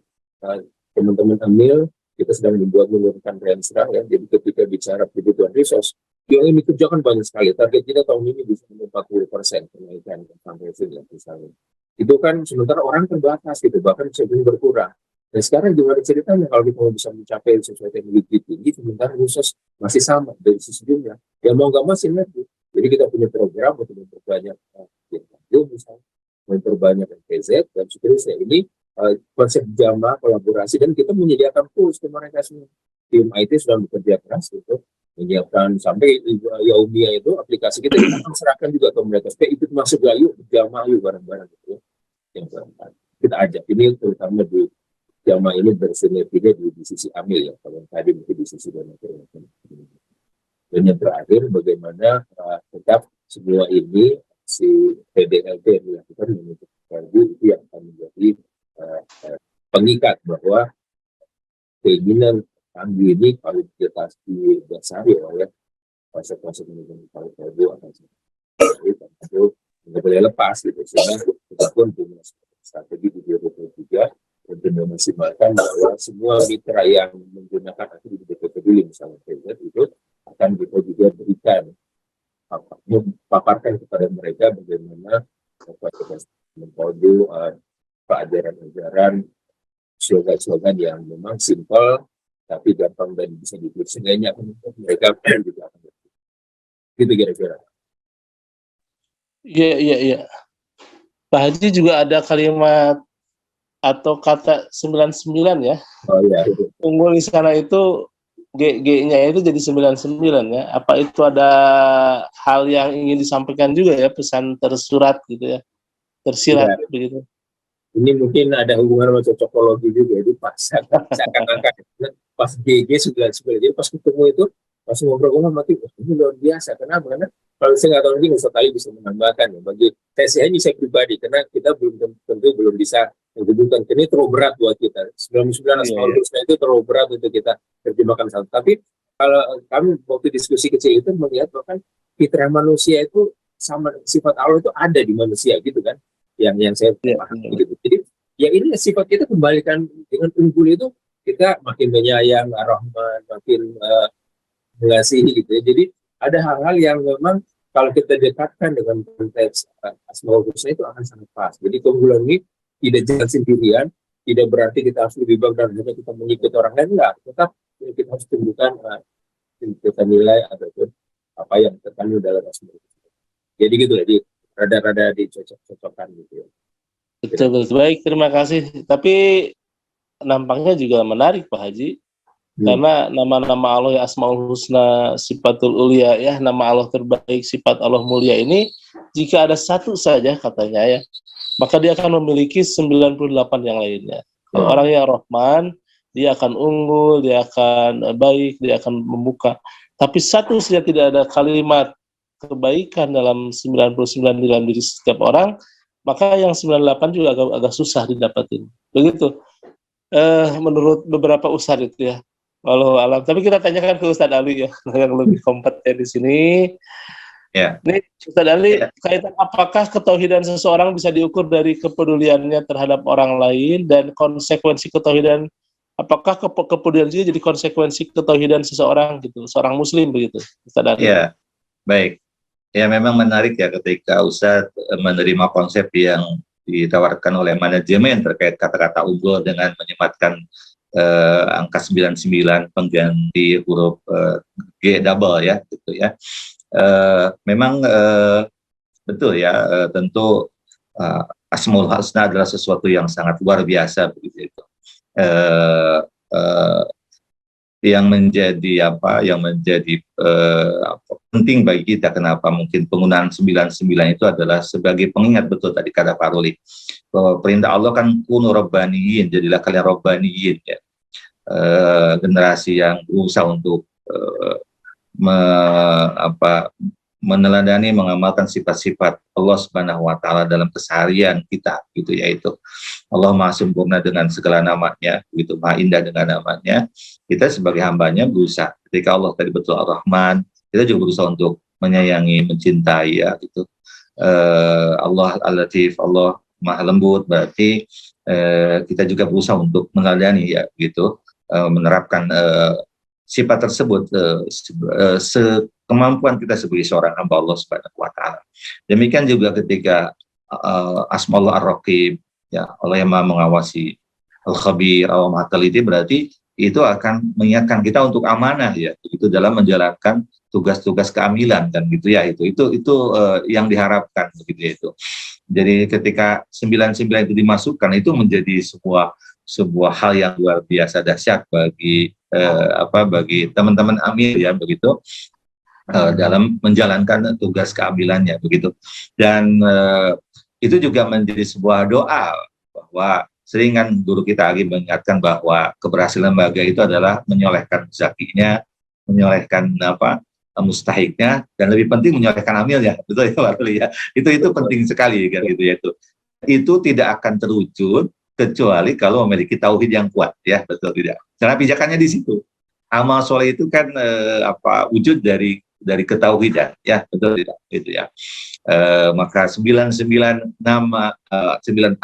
Speaker 3: teman-teman Amil. Kita sedang menggunakan Renstra ya. Jadi ketika bicara kebutuhan resource, yang ini kerjakan banyak sekali. Target kita tahun ini bisa 40% kenaikan sampai sini misalnya. Itu kan sementara orang terbatas gitu, bahkan sering berkurang. Dan sekarang gimana ceritanya kalau kita bisa mencapai sesuatu yang lebih tinggi, sementara resource masih sama dari sisi jumlah. Ya mau nggak mau sinergi. Jadi kita punya program untuk memperbanyak misalnya, memperbanyak MPZ dan seterusnya. Ini konsep jamaah kolaborasi dan kita menyediakan tools ke mereka semua. Tim IT sudah bekerja keras gitu, menyiapkan sampai Yaumia itu aplikasi kita akan serahkan juga ke mereka supaya ikut masuk yuk jamaah yuk bareng-bareng gitu ya. Yang keempat kita ajak ini terutama di jamaah ini bersinerginya di sisi Amil ya, kalau tadi mungkin di sisi donatur. Dan yang terakhir bagaimana tetap semua ini si PDLT yang dilakukan menutup itu yang akan menjadi pengikat bahwa keinginan kami ini kalau kita didasari oleh konsep-konsep manajemen kalau akan itu nggak boleh lepas gitu. Sehingga kita pun punya strategi di 2023 untuk memaksimalkan bahwa semua mitra yang menggunakan aktivitas peduli misalnya itu akan kita juga berikan paparkan kepada mereka bagaimana mengkode pelajaran-pelajaran slogan-slogan yang memang simpel tapi gampang dan bisa ditulis seenggaknya mereka juga akan berpikir. Gitu kira-kira.
Speaker 1: Iya. Pak Haji juga ada kalimat atau kata 99 ya.
Speaker 3: Oh iya.
Speaker 1: Unggul di sana itu G-nya itu jadi 99 ya. Apa itu ada hal yang ingin disampaikan juga ya, pesan tersurat gitu ya. Tersirat ya. Begitu.
Speaker 3: Ini mungkin ada hubungan sama cocokologi juga, jadi pas seakan-akan pas GG 99, jadi pas ketemu itu pas ngobrol mati ini luar biasa. Kenapa? Karena kalau saya nggak tahu lagi Ustaz Ali bisa menambahkan ya, bagi saya pribadi karena kita belum bisa menghubungkan ini terlalu berat buat kita 99 itu terlalu berat untuk kita terjemahkan satu. Tapi kalau kami waktu diskusi kecil itu melihat bahkan fitrah manusia itu sama sifat Allah itu ada di manusia gitu kan. Yang saya pahami gitu. Jadi ya ini sifat kita kembalikan dengan unggul itu kita makin menyayang, rahman, makin mengasihi gitu ya. Jadi ada hal-hal yang memang kalau kita dekatkan dengan konteks Asmaul Husna itu akan sangat pas. Jadi keunggulan ini tidak jalan sendirian, tidak berarti kita harus lebih baik dan juga kita mengikuti orang lain, enggak. Tetap kita harus tunjukkan kita nilai ataupun apa yang terkandung dalam asma. Jadi gitu, jadi rada-rada dicocok-cocokkan gitu ya.
Speaker 1: Betul, betul. Baik, terima kasih. Tapi nampaknya juga menarik Pak Haji, karena nama-nama Allah yang Asmaul Husna, Sifatul Ulia, ya, nama Allah terbaik, sifat Allah mulia ini, jika ada satu saja katanya ya, maka dia akan memiliki 98 yang lainnya. Kalau orang yang Rahman, dia akan unggul, dia akan baik, dia akan membuka. Tapi satu saja tidak ada kalimat kebaikan dalam 99 dalam diri setiap orang, maka yang 98 juga agak susah didapatin. Begitu. Menurut beberapa ustadz itu ya. Walau alam. Tapi kita tanyakan ke Ustadz Ali ya, yang lebih kompeten di sini.
Speaker 2: Ya.
Speaker 1: Ini Ustadz Ali, kaitan apakah ketauhidan seseorang bisa diukur dari kepeduliannya terhadap orang lain, dan konsekuensi ketauhidan, apakah kepedulian juga jadi konsekuensi ketauhidan seseorang gitu, seorang muslim begitu, Ustadz Ali?
Speaker 2: Ya, baik. Ya, memang menarik ya ketika Ustadz menerima konsep yang ditawarkan oleh manajemen terkait kata-kata unggul dengan menyematkan angka 99 pengganti huruf G double ya, gitu ya. Memang betul ya, tentu Asmaul Husna adalah sesuatu yang sangat luar biasa begitu itu. Yang menjadi penting bagi kita, kenapa mungkin penggunaan 99 itu adalah sebagai pengingat, betul tadi kata Pak Ruli, bahwa perintah Allah kan kunu rabbaniyin, jadilah kalian rabbaniyin ya. Generasi yang berusaha untuk meneladani, mengamalkan sifat-sifat Allah Subhanahu wa taala dalam keseharian kita gitu, yaitu Allah Maha sempurna dengan segala namanya, begitu Maha indah dengan namanya. Kita sebagai hambanya berusaha, ketika Allah tadi betul Ar-Rahman, kita juga berusaha untuk menyayangi, mencintai ya gitu. Allah Al-Latif, Allah Maha lembut, berarti kita juga berusaha untuk meneladani ya gitu, menerapkan sifat tersebut kemampuan kita sebagai seorang hamba Allah Subhanahu wa taala. Demikian juga ketika Asmaul Ar-Raqib ya, Allah yang Maha mengawasi, Al-Khabir, Allah Maha teliti, berarti itu akan mengingatkan kita untuk amanah ya, begitu dalam menjalankan tugas-tugas keamilan dan gitu ya, itu yang diharapkan begitu ya, itu. Jadi ketika 99 itu dimasukkan, itu menjadi sebuah hal yang luar biasa dahsyat bagi bagi teman-teman amil ya, begitu dalam menjalankan tugas keamilannya begitu. Dan itu juga menjadi sebuah doa, bahwa seringan guru kita lagi mengingatkan bahwa keberhasilan lembaga itu adalah menyolehkan zakinya, menyolehkan mustahiknya, dan lebih penting menyolehkan amilnya, betul ya Pak Ruli ya. Itu penting sekali kan gitu ya. Itu tidak akan terwujud kecuali kalau memiliki tauhid yang kuat ya, betul tidak? Karena pijakannya di situ. Amal soleh itu kan wujud dari ketauhidan ya, betul tidak? Itu ya. Maka 99 nama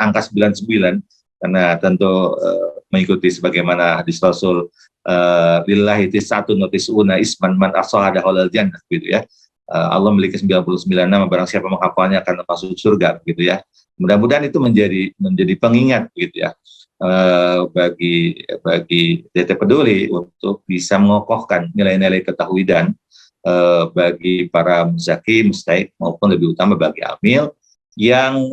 Speaker 2: angka 99, karena tentu mengikuti sebagaimana hadis Rasul, lillahi tis'atun wa tis'una isman man ahsaha dakhala jannah gitu ya. Allah memiliki 99 nama, barang siapa menghafalnya akan masuk surga gitu ya. Mudah-mudahan itu menjadi pengingat gitu ya, bagi DT Peduli untuk bisa mengokohkan nilai-nilai ketauhidan bagi para muzaki, mustahik, maupun lebih utama bagi amil, yang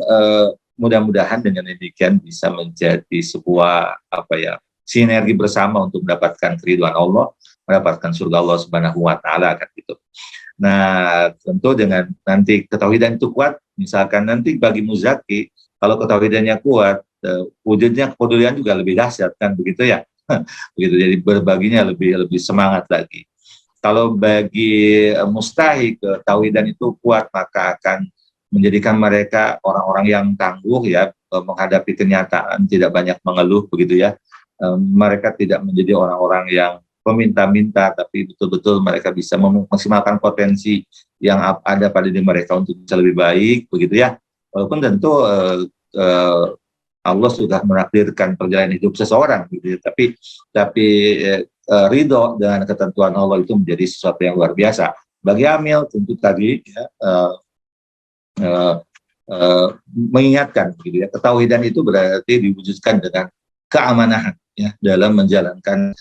Speaker 2: mudah-mudahan dengan demikian bisa menjadi sebuah sinergi bersama untuk mendapatkan keridhaan Allah, mendapatkan surga Allah Subhanahu wa taala kan gitu. Nah, tentu dengan nanti ketauhidan itu kuat, misalkan nanti bagi muzaki, kalau ketauhidannya kuat, wujudnya kepedulian juga lebih dahsyat kan begitu ya. Begitu, jadi berbaginya lebih semangat lagi. Kalau bagi mustahik, ketauhidan itu kuat, maka akan menjadikan mereka orang-orang yang tangguh ya, menghadapi kenyataan, tidak banyak mengeluh begitu ya. Mereka tidak menjadi orang-orang yang peminta-minta, tapi betul-betul mereka bisa memaksimalkan potensi yang ada pada diri mereka untuk bisa lebih baik begitu ya. Walaupun tentu Allah sudah menakdirkan perjalanan hidup seseorang gitu ya, tapi ridho dengan ketentuan Allah itu menjadi sesuatu yang luar biasa. Bagi amil tentu tadi ya, mengingatkan gitu ya, ketauhidan itu berarti diwujudkan dengan keamanahan ya dalam menjalankan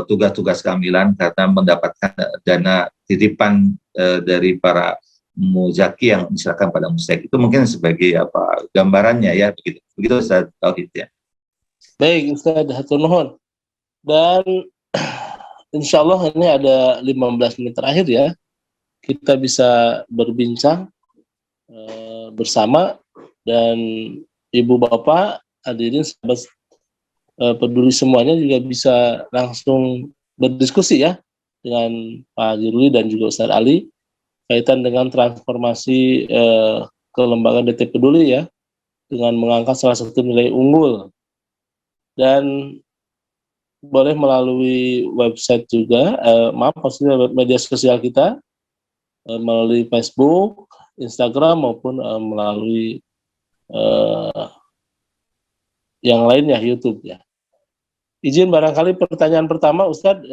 Speaker 2: tugas-tugas keamilan karena mendapatkan dana titipan dari para muzaki yang diserahkan pada mustahik. Itu mungkin sebagai gambarannya ya, begitu Ustaz Tauhid ya.
Speaker 1: Baik Ustaz, hatur nuhun. Dan insya Allah ini ada 15 menit terakhir ya, kita bisa berbincang bersama, dan ibu bapak hadirin sahabat peduli semuanya juga bisa langsung berdiskusi ya dengan Pak Haji Ruli dan juga Ustaz Ali kaitan dengan transformasi kelembagaan DT Peduli ya, dengan mengangkat salah satu nilai unggul. Dan boleh melalui website juga, maksudnya media sosial kita, melalui Facebook, Instagram, maupun melalui yang lainnya, YouTube ya. Izin barangkali pertanyaan pertama Ustadz,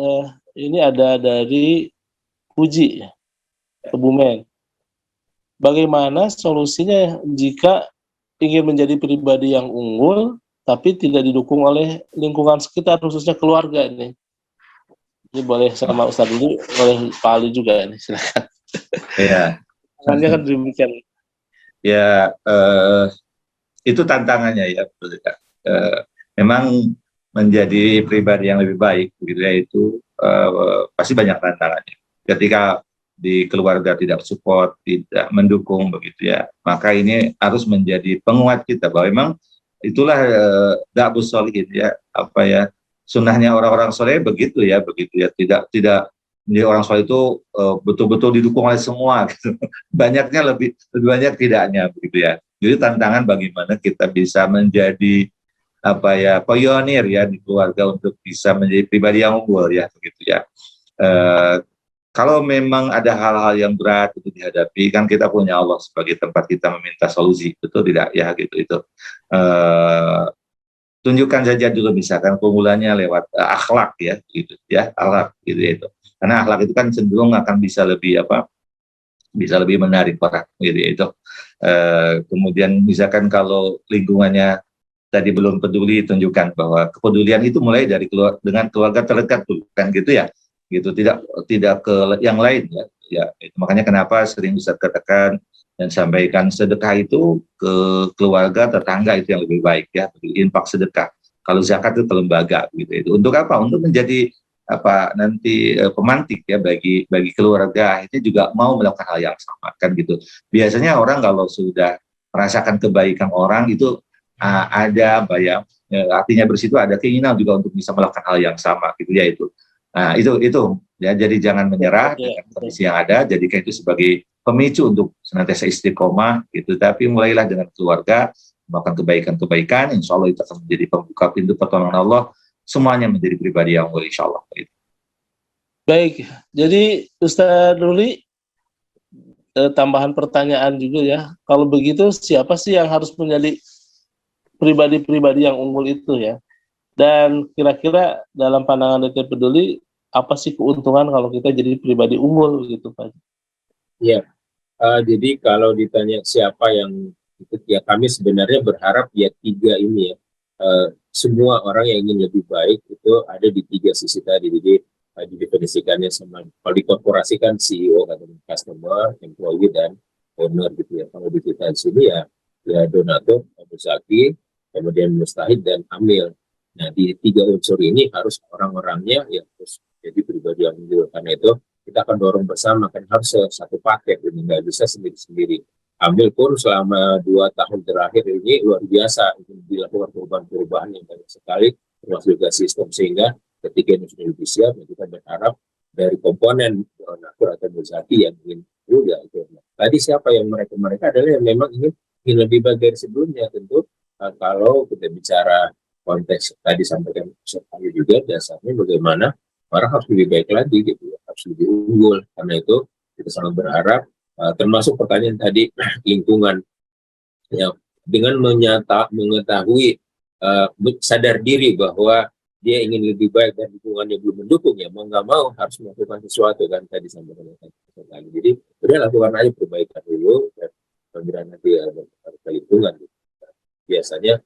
Speaker 1: ini ada dari Puji ya, Kebumen. Bagaimana solusinya jika ingin menjadi pribadi yang unggul tapi tidak didukung oleh lingkungan sekitar, khususnya keluarga ini? Ini boleh sama Ustadz dulu, boleh Pak Ali juga ini, silakan.
Speaker 2: Iya.
Speaker 1: Tantangannya kan demikian.
Speaker 2: Ya, itu tantangannya ya. Memang menjadi pribadi yang lebih baik, gitu ya, itu pasti banyak tantangannya. Ketika di keluarga tidak support, tidak mendukung, begitu ya, maka ini harus menjadi penguat kita bahwa memang itulah da'bus sholihin ya, sunnahnya orang-orang soleh begitu ya, tidak menjadi orang soleh itu betul-betul didukung oleh semua gitu. Banyaknya lebih banyak tidaknya, begitu ya. Jadi tantangan bagaimana kita bisa menjadi pionir ya di keluarga untuk bisa menjadi pribadi yang unggul ya, begitu ya. Kalau memang ada hal-hal yang berat itu dihadapi, kan kita punya Allah sebagai tempat kita meminta solusi, betul tidak ya, gitu itu. Tunjukkan saja dulu misalkan keunggulannya lewat akhlak ya, gitu ya, akhlak gitu ya, itu. Karena akhlak itu kan cenderung akan bisa lebih menarik orang, gitu ya, itu. Kemudian misalkan kalau lingkungannya tadi belum peduli, tunjukkan bahwa kepedulian itu mulai dari dengan keluarga terdekat dulu, kan gitu ya, gitu, tidak ke yang lain ya, itu makanya kenapa sering bisa katakan dan sampaikan sedekah itu ke keluarga, tetangga itu yang lebih baik ya, infak sedekah. Kalau zakat itu ke lembaga, gitu itu. Untuk apa? Untuk menjadi nanti pemantik ya bagi keluarga itu juga mau melakukan hal yang sama, kan gitu. Biasanya orang kalau sudah merasakan kebaikan orang itu ada artinya bersitu ada keinginan juga untuk bisa melakukan hal yang sama, gitu ya, itu. Nah, itu ya, jadi jangan menyerah dengan kondisi yang ada, jadikan itu sebagai pemicu untuk senantiasa istiqomah gitu. Tapi mulailah dengan keluarga, melakukan kebaikan-kebaikan, insya Allah itu akan menjadi pembuka pintu pertolongan Allah, semuanya menjadi pribadi yang unggul, insya Allah. Gitu.
Speaker 1: Baik, jadi Ustaz Ruli, tambahan pertanyaan juga ya, kalau begitu siapa sih yang harus menjadi pribadi-pribadi yang unggul itu ya? Dan kira-kira dalam pandangan DT Peduli, apa sih keuntungan kalau kita jadi pribadi unggul gitu Pak?
Speaker 3: Ya, jadi kalau ditanya siapa yang ikut, ya kami sebenarnya berharap ya tiga ini ya, semua orang yang ingin lebih baik itu ada di tiga sisi tadi. Jadi didefinisikannya sama, kalau di korporasi kan CEO, customer, employee, dan owner gitu ya. Kalau di kita di sini ya donatur, muzaki, kemudian mustahid, dan amil. Nah, di tiga unsur ini harus orang-orangnya ya harus jadi pribadi yang unggul. Karena itu kita akan dorong bersama, kan harus satu paket, ini nggak bisa sendiri-sendiri. Ambil pun selama 2 tahun terakhir ini luar biasa, dilakukan perubahan-perubahan yang banyak sekali, termasuk juga sistem, sehingga ketika ini sudah lebih siap, kita berharap dari komponen donatur atau muzaki yang ingin juga itu. Tadi siapa yang mereka adalah yang memang ingin lebih baik dari sebelumnya. Tentu kalau kita bicara konteks tadi sampaikan sekali juga, dasarnya bagaimana orang harus lebih baik lagi gitu ya, harus lebih unggul. Karena itu kita sangat berharap, termasuk pertanyaan tadi lingkungan ya, dengan mengetahui sadar diri bahwa dia ingin lebih baik dan lingkungannya belum mendukung, ya mau nggak mau harus melakukan sesuatu, kan tadi sampaikan tadi. Jadi udah lakukan aja perbaikan dulu, dan apabila nanti ada perhitungan, biasanya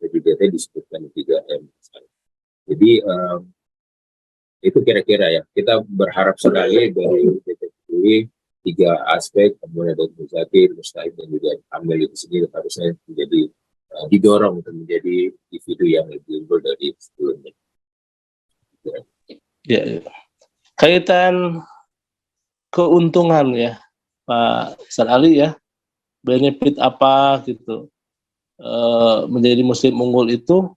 Speaker 3: PDGT disebutkan 3M. Jadi itu kira-kira ya, kita berharap sekali dari DPPUI 3 aspek, kemudian dari Muzakir, Mustahil, dan juga Amel itu sendiri harusnya menjadi didorong untuk menjadi individu yang lebih unggul dari sebelumnya.
Speaker 1: Ya, kaitan keuntungan ya Pak Ustaz Ali ya, benefit apa gitu menjadi muslim unggul itu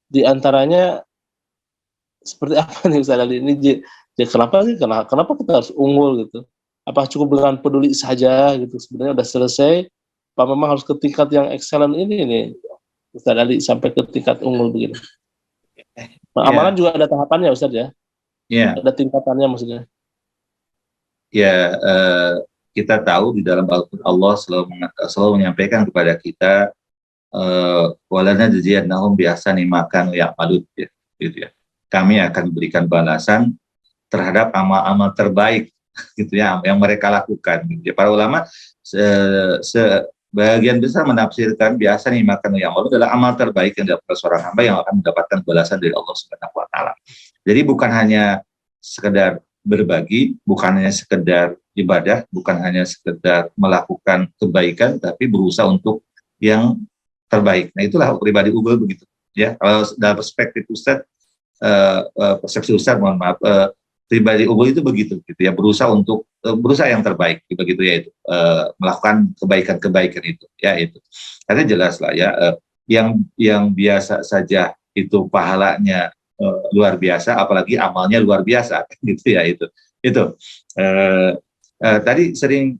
Speaker 1: diantaranya seperti apa nih Ustaz Ali ini? Kenapa sih? Kenapa kita harus unggul gitu? Apa cukup dengan peduli saja gitu? Sebenarnya udah selesai. Apa memang harus ke tingkat yang excellent ini nih Ustaz Ali sampai ke tingkat unggul begini? Amalan juga ada tahapannya Ustaz ya? Ada tingkatannya maksudnya.
Speaker 2: Ya, kita tahu di dalam Al-Quran Allah selalu menyampaikan kepada kita walana jaziyannahum bi ahsani ma kanu ya'malun, gitu ya. Kami akan berikan balasan terhadap amal-amal terbaik gitu ya yang mereka lakukan gitu ya. Para ulama sebagian besar menafsirkan biasa nih makan yang Allah adalah amal terbaik yang dilakukan seorang hamba yang akan mendapatkan balasan dari Allah Subhanahu wa taala. Jadi bukan hanya sekedar berbagi, bukan hanya sekedar ibadah, bukan hanya sekedar melakukan kebaikan, tapi berusaha untuk yang terbaik. Nah, itulah pribadi unggul begitu ya. Kalau dalam perspektif Ustadz, persepsi Ustadz, mohon maaf, pribadi unggul itu begitu gitu ya, berusaha untuk berusaha yang terbaik begitu ya, itu melakukan kebaikan-kebaikan itu ya, itu karena jelas lah ya, yang biasa saja itu pahalanya luar biasa, apalagi amalnya luar biasa gitu ya, itu tadi sering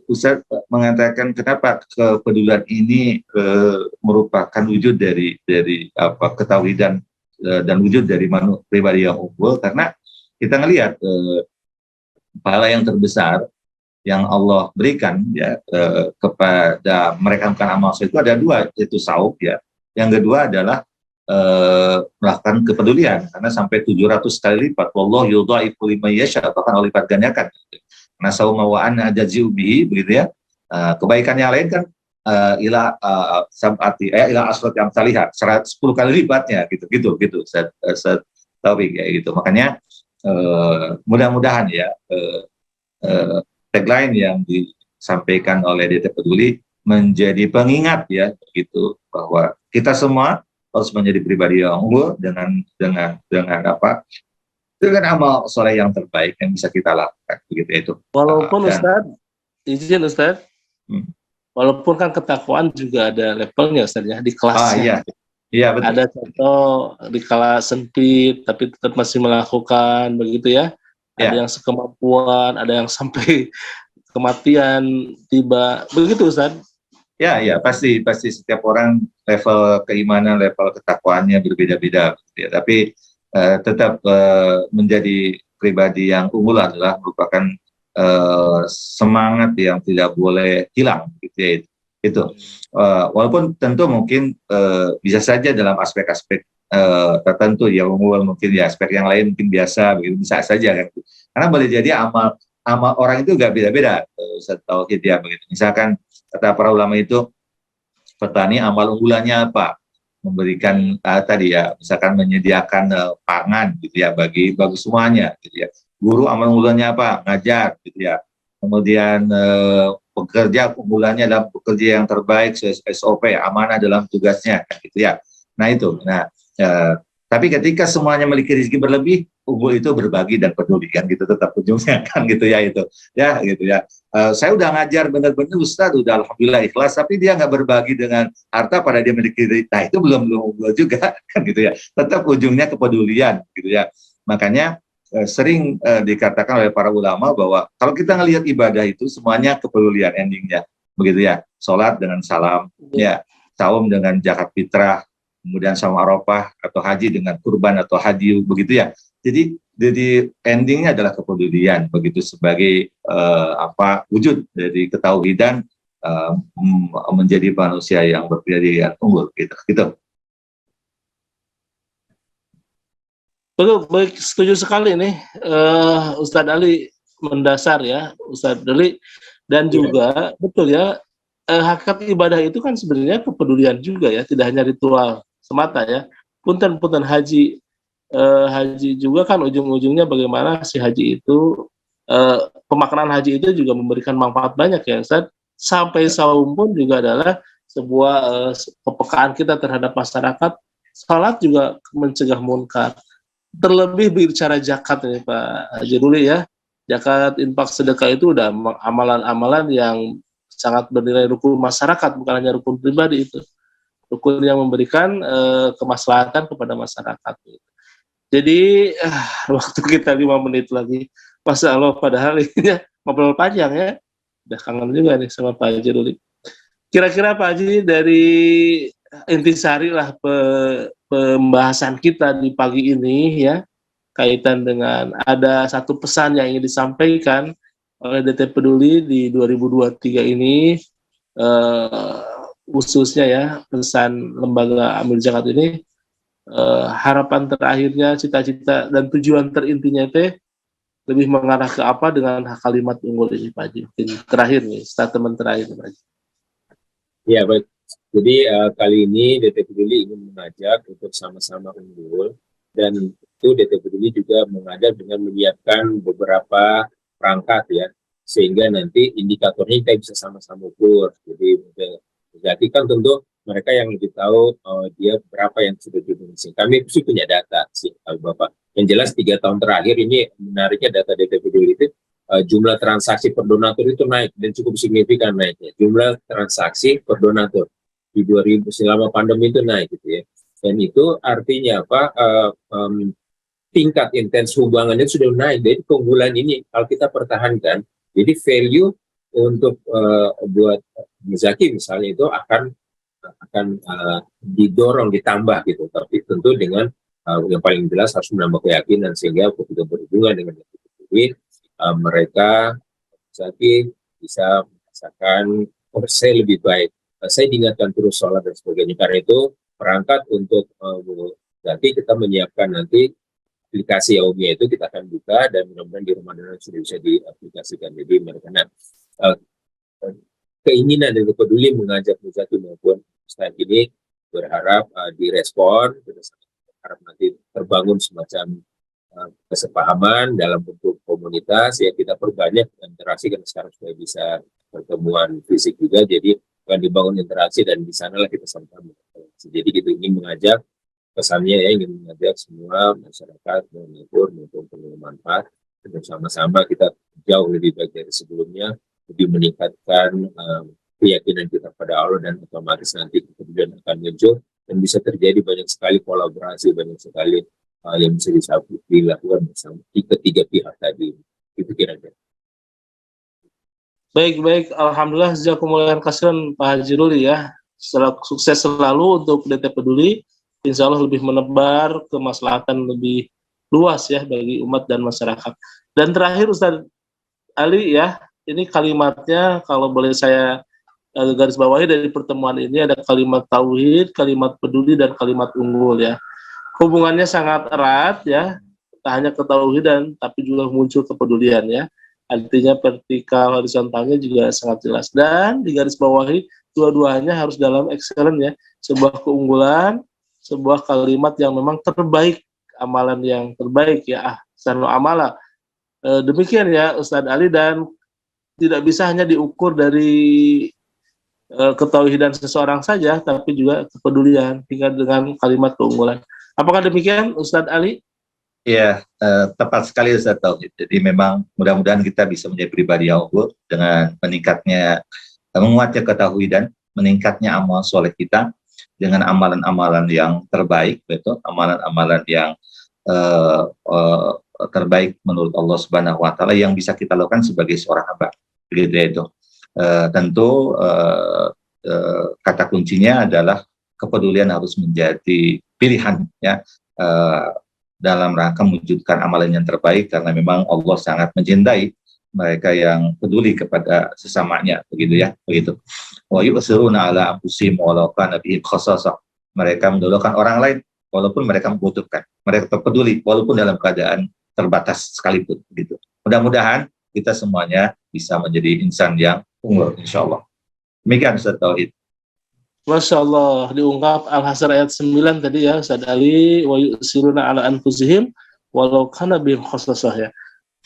Speaker 2: Ustadz mengatakan kenapa kepedulian ini merupakan wujud dari apa ketauhidan dan wujud dari pribadi yang unggul, karena kita ngelihat pahala yang terbesar yang Allah berikan ya kepada mereka yang amal soleh itu ada 2, yaitu saum ya. Yang kedua adalah melakukan kepedulian, karena sampai 700 kali lipat. Wallahu yudha'ifu liman yasha, bahkan Allah lipat gandakan. Karena saum wa ana jazi'u bihi begitu ya. Kebaikan yang lain kan ila sab'ati ila asrati amsalihah, 10 kali lipatnya gitu. Taufik ya gitu. Makanya mudah-mudahan ya tagline yang disampaikan oleh DT Peduli menjadi pengingat ya begitu, bahwa kita semua harus menjadi pribadi yang unggul dengan apa? Dengan amal soleh yang terbaik yang bisa kita lakukan begitu itu.
Speaker 1: Walaupun izin Ustaz, walaupun kan ketakwaan juga ada levelnya Ustaz ya, di kelasnya.
Speaker 2: Iya, betul.
Speaker 1: Ada contoh di kelas sempit tapi tetap masih melakukan begitu ya. Ada yang sekemampuan, ada yang sampai kematian tiba. Begitu Ustaz?
Speaker 2: Ya, pasti setiap orang level keimanan, level ketakwaannya berbeda-beda ya. Tapi tetap menjadi pribadi yang unggul adalah merupakan semangat yang tidak boleh hilang gitu ya. Itu walaupun tentu mungkin bisa saja dalam aspek-aspek tertentu yang unggul, mungkin ya aspek yang lain mungkin biasa begitu, bisa saja kan, karena boleh jadi amal orang itu nggak beda-beda tauhid ya begitu. Misalkan kata para ulama itu, petani amal unggulannya apa? Memberikan tadi ya, misalkan menyediakan pangan gitu ya bagi semuanya gitu ya. Guru amal unggulannya apa? Ngajar gitu ya. Kemudian pekerja unggulannya dalam bekerja yang terbaik, SOP, amanah dalam tugasnya gitu ya. Nah itu. Tapi ketika semuanya memiliki rezeki berlebih, unggul itu berbagi dan peduli kan gitu, tetap ujungnya kan gitu ya, itu ya gitu ya. Saya udah ngajar benar-benar Ustadz, udah alhamdulillah ikhlas, tapi dia nggak berbagi dengan harta pada dia memiliki, nah itu belum unggul juga kan gitu ya. Tetap ujungnya kepedulian gitu ya. Makanya sering dikatakan oleh para ulama bahwa kalau kita ngelihat ibadah itu semuanya kepedulian endingnya begitu ya. Sholat dengan salam ya, saum dengan zakat fitrah, kemudian saum Arafah atau haji dengan kurban atau hadiyu begitu ya. Jadi endingnya adalah kepedulian begitu, sebagai wujud dari ketauhidan, menjadi manusia yang berpribadi yang unggul gitu.
Speaker 1: Betul, baik, setuju sekali nih Ustadz Ali, mendasar ya Ustadz Ali. Dan juga betul ya, hakikat ibadah itu kan sebenarnya kepedulian juga ya, tidak hanya ritual semata ya. Punten haji, haji juga kan ujung-ujungnya bagaimana si haji itu, pemaknaan haji itu juga memberikan manfaat banyak ya Ustaz. Sampai saum pun juga adalah sebuah kepekaan kita terhadap masyarakat. Salat juga mencegah munkar. Terlebih bicara zakat nih Pak Haji Ruli ya. Zakat, infak, sedekah itu udah amalan-amalan yang sangat bernilai rukun masyarakat, bukan hanya rukun pribadi itu. Rukun yang memberikan kemaslahatan kepada masyarakat. Jadi waktu kita 5 menit lagi. Masya Allah, padahal ini ngobrol panjang ya. Udah kangen juga nih sama Pak Haji Ruli. Kira-kira Pak Haji dari intisari lah pembahasan kita di pagi ini ya, kaitan dengan ada satu pesan yang ingin disampaikan oleh DT Peduli di 2023 ini, khususnya ya pesan lembaga amil zakat ini, harapan terakhirnya, cita-cita dan tujuan terintinya itu lebih mengarah ke apa dengan kalimat unggul ini Pak Haji? Terakhir nih, statement terakhir Pak Haji.
Speaker 3: Ya baik, jadi kali ini DT Peduli ingin mengajak untuk sama-sama unggul, dan itu DT Peduli juga mengajak dengan menyiapkan beberapa perangkat ya, sehingga nanti indikatornya kita bisa sama-sama ukur. Jadi kan tentu mereka yang lebih tahu dia berapa yang sudah didominasi. Kami sih punya data sih Bapak. Yang jelas 3 tahun terakhir ini menariknya data DT Peduli itu jumlah transaksi per donatur itu naik dan cukup signifikan naiknya. Jumlah transaksi per donatur di 2000 selama pandemi itu naik gitu ya. Dan itu artinya apa? Tingkat intens hubungannya sudah naik. Jadi keunggulan ini kalau kita pertahankan, jadi value untuk buat muzaki misalnya itu akan didorong, ditambah gitu. Tapi tentu dengan yang paling jelas harus menambah keyakinan, sehingga ketika berhubungan dengan mereka muzaki bisa merasakan saya lebih baik. Saya diingatkan terus sholat dan sebagainya. Karena itu perangkat untuk nanti kita menyiapkan nanti aplikasi Yaumiyah itu kita akan buka, dan mudah-mudahan di Ramadan sudah bisa diaplikasikan. Jadi mereka keinginan dan Peduli mengajak muzaki maupun Ustaz ini berharap direspon, kita berharap nanti terbangun semacam kesepahaman dalam bentuk komunitas ya, kita perbanyak interaksi kan sekarang supaya bisa pertemuan fisik juga, jadi akan dibangun interaksi dan di sanalah kita sama-sama. Jadi kita ingin mengajak, pesannya ya, ingin mengajak semua masyarakat maupun penerima manfaat dan sama-sama kita jauh lebih baik dari sebelumnya, lebih meningkatkan keyakinan kita pada Allah, dan otomatis nanti kemudian akan muncul dan bisa terjadi banyak sekali kolaborasi, banyak sekali yang bisa dilakukan bersama ketiga pihak tadi. Itu kira-kira.
Speaker 1: Baik, alhamdulillah, jazakumullah khairan Pak Haji Ruli ya. Sukses selalu untuk DT Peduli. Insya Allah lebih menebar kemaslahatan lebih luas ya bagi umat dan masyarakat. Dan terakhir Ustaz Ali ya, ini kalimatnya kalau boleh saya garis bawahi dari pertemuan ini, ada kalimat tauhid, kalimat peduli, dan kalimat unggul ya. Hubungannya sangat erat ya, tak hanya ketauhidan tapi juga muncul kepedulian ya. Artinya vertikal horizontalnya juga sangat jelas, dan di garis bawahi dua-duanya harus dalam excellent ya, sebuah keunggulan, sebuah kalimat yang memang terbaik, amalan yang terbaik ya, ahsanul amala. Demikian ya Ustadz Ali, dan tidak bisa hanya diukur dari ketauhidan seseorang saja, tapi juga kepedulian hingga dengan kalimat keunggulan. Apakah demikian Ustadz Ali?
Speaker 2: Ya, tepat sekali Ustadz Tauhid. Jadi memang mudah-mudahan kita bisa menjadi pribadi yang unggul dengan meningkatnya, menguatnya ketauhidan, meningkatnya amal soleh kita dengan amalan-amalan yang terbaik, betul, amalan-amalan yang terbaik menurut Allah Subhanahu Wa Taala yang bisa kita lakukan sebagai seorang hamba. Begitu itu. Tentu kata kuncinya adalah kepedulian harus menjadi pilihan ya, dalam rangka mewujudkan amalan yang terbaik, karena memang Allah sangat mencintai mereka yang peduli kepada sesamanya, begitu ya, begitu. Wa yusiruna ala anfusihim walau kana bihim khassasah. Mereka mendahulukan orang lain walaupun mereka membutuhkan. Mereka peduli walaupun dalam keadaan terbatas sekalipun, begitu. Mudah-mudahan kita semuanya bisa menjadi insan yang unggul, insya Allah. Demikian Ustaz Tauhid.
Speaker 1: Masya Allah, diungkap Al-Hasr ayat 9 tadi ya Ustaz Ali, wa yusiruna ala anfusihim walau kana bihim khasasah ya.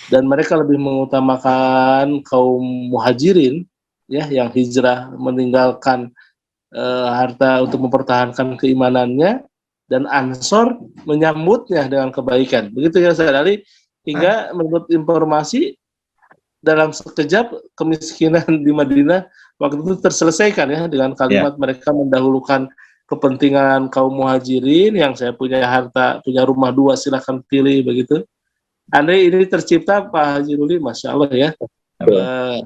Speaker 1: Dan mereka lebih mengutamakan kaum muhajirin ya yang hijrah meninggalkan harta untuk mempertahankan keimanannya, dan Ansor menyambutnya dengan kebaikan. Begitu ya Ustaz Ali, hingga menurut informasi dalam sekejap kemiskinan di Madinah waktu itu terselesaikan ya dengan kalimat mereka mendahulukan kepentingan kaum muhajirin, yang saya punya harta, punya rumah 2 silakan pilih, begitu. Andai ini tercipta Pak Haji Ruli, Masya Allah ya.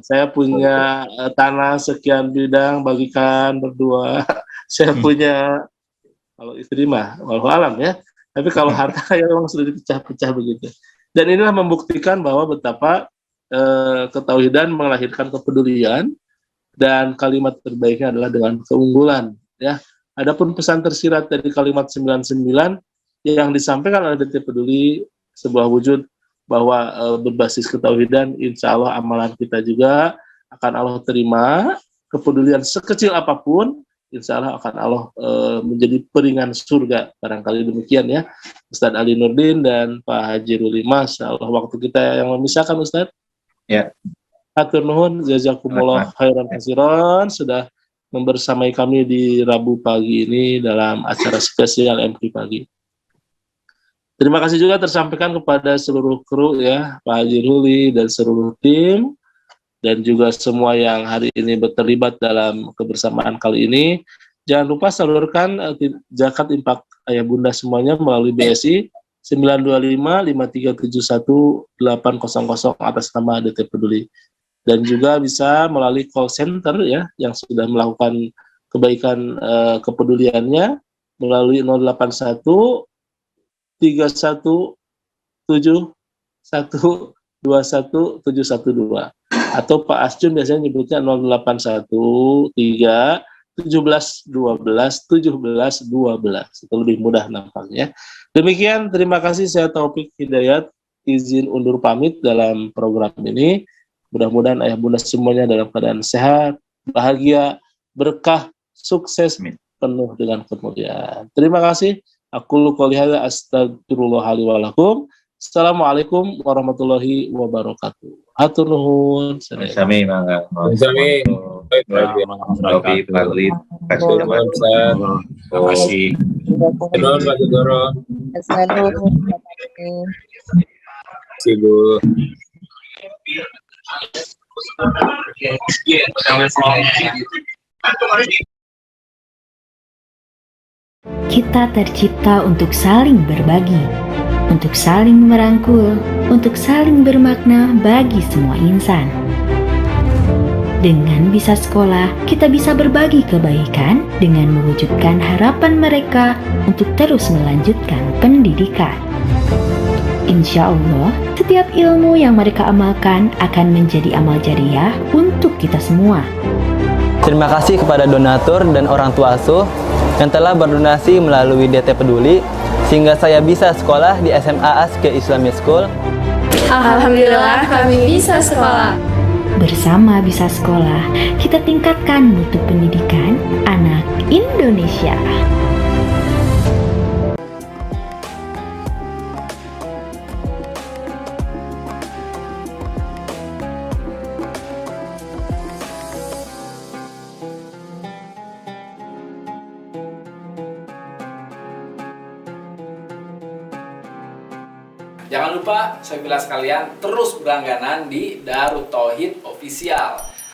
Speaker 1: Saya punya tanah sekian bidang, bagikan berdua. Saya punya, kalau istri mah walau alam ya. Tapi kalau harta ya memang sudah dipecah-pecah begitu. Dan inilah membuktikan bahwa betapa ketauhidan melahirkan kepedulian, dan kalimat terbaiknya adalah dengan keunggulan ya. Adapun pesan tersirat dari kalimat 99 yang disampaikan oleh DT Peduli, sebuah wujud bahwa berbasis ketauhidan, insya Allah amalan kita juga akan Allah terima. Kepedulian sekecil apapun, insya Allah akan Allah menjadi peringan surga, barangkali demikian ya Ustadz Ali Nurdin dan Pak Haji Ruli. Masya Allah, waktu kita yang memisahkan Ustadz.
Speaker 2: Ya.
Speaker 1: Hatur nuhun, jazakumullah khairan katsiran sudah membersamai kami di Rabu pagi ini dalam acara spesial MQ pagi. Terima kasih juga tersampaikan kepada seluruh kru ya, Pak Haji Ruli dan seluruh tim, dan juga semua yang hari ini terlibat dalam kebersamaan kali ini. Jangan lupa salurkan zakat infak ayah bunda semuanya melalui BSI 925-5371-800 atas nama DT Peduli. Dan juga bisa melalui call center ya yang sudah melakukan kebaikan kepeduliannya melalui 081 317 121 712, atau Pak Asjun biasanya nyebutnya 081 3 17 12 17 12. Itu lebih mudah nampaknya. Demikian, terima kasih, saya Taufik Hidayat izin undur pamit dalam program ini. Mudah-mudahan ayah bunda semuanya dalam keadaan sehat, bahagia, berkah, sukses, penuh dengan kemuliaan. Terima kasih. Aku qouli hadza astagfirullah li wa lakum. Assalamualaikum warahmatullahi wabarakatuh. Hatur nuhun.
Speaker 2: Sami mangga.
Speaker 3: Sami.
Speaker 2: Topi Fadli. Terima kasih.
Speaker 3: Terima kasih Doro. Sibu.
Speaker 4: Kita tercipta untuk saling berbagi, untuk saling merangkul, untuk saling bermakna bagi semua insan. Dengan bisa sekolah, kita bisa berbagi kebaikan dengan mewujudkan harapan mereka untuk terus melanjutkan pendidikan. Insya Allah, setiap ilmu yang mereka amalkan akan menjadi amal jariah untuk kita semua.
Speaker 5: Terima kasih kepada donatur dan orang tua asuh yang telah berdonasi melalui DT Peduli sehingga saya bisa sekolah di SMA Aske Islamic School.
Speaker 6: Alhamdulillah kami bisa sekolah.
Speaker 4: Bersama Bisa Sekolah, kita tingkatkan mutu pendidikan anak Indonesia.
Speaker 7: Jangan lupa, saya bilang sekalian, terus berlangganan di Darut Tauhid Official.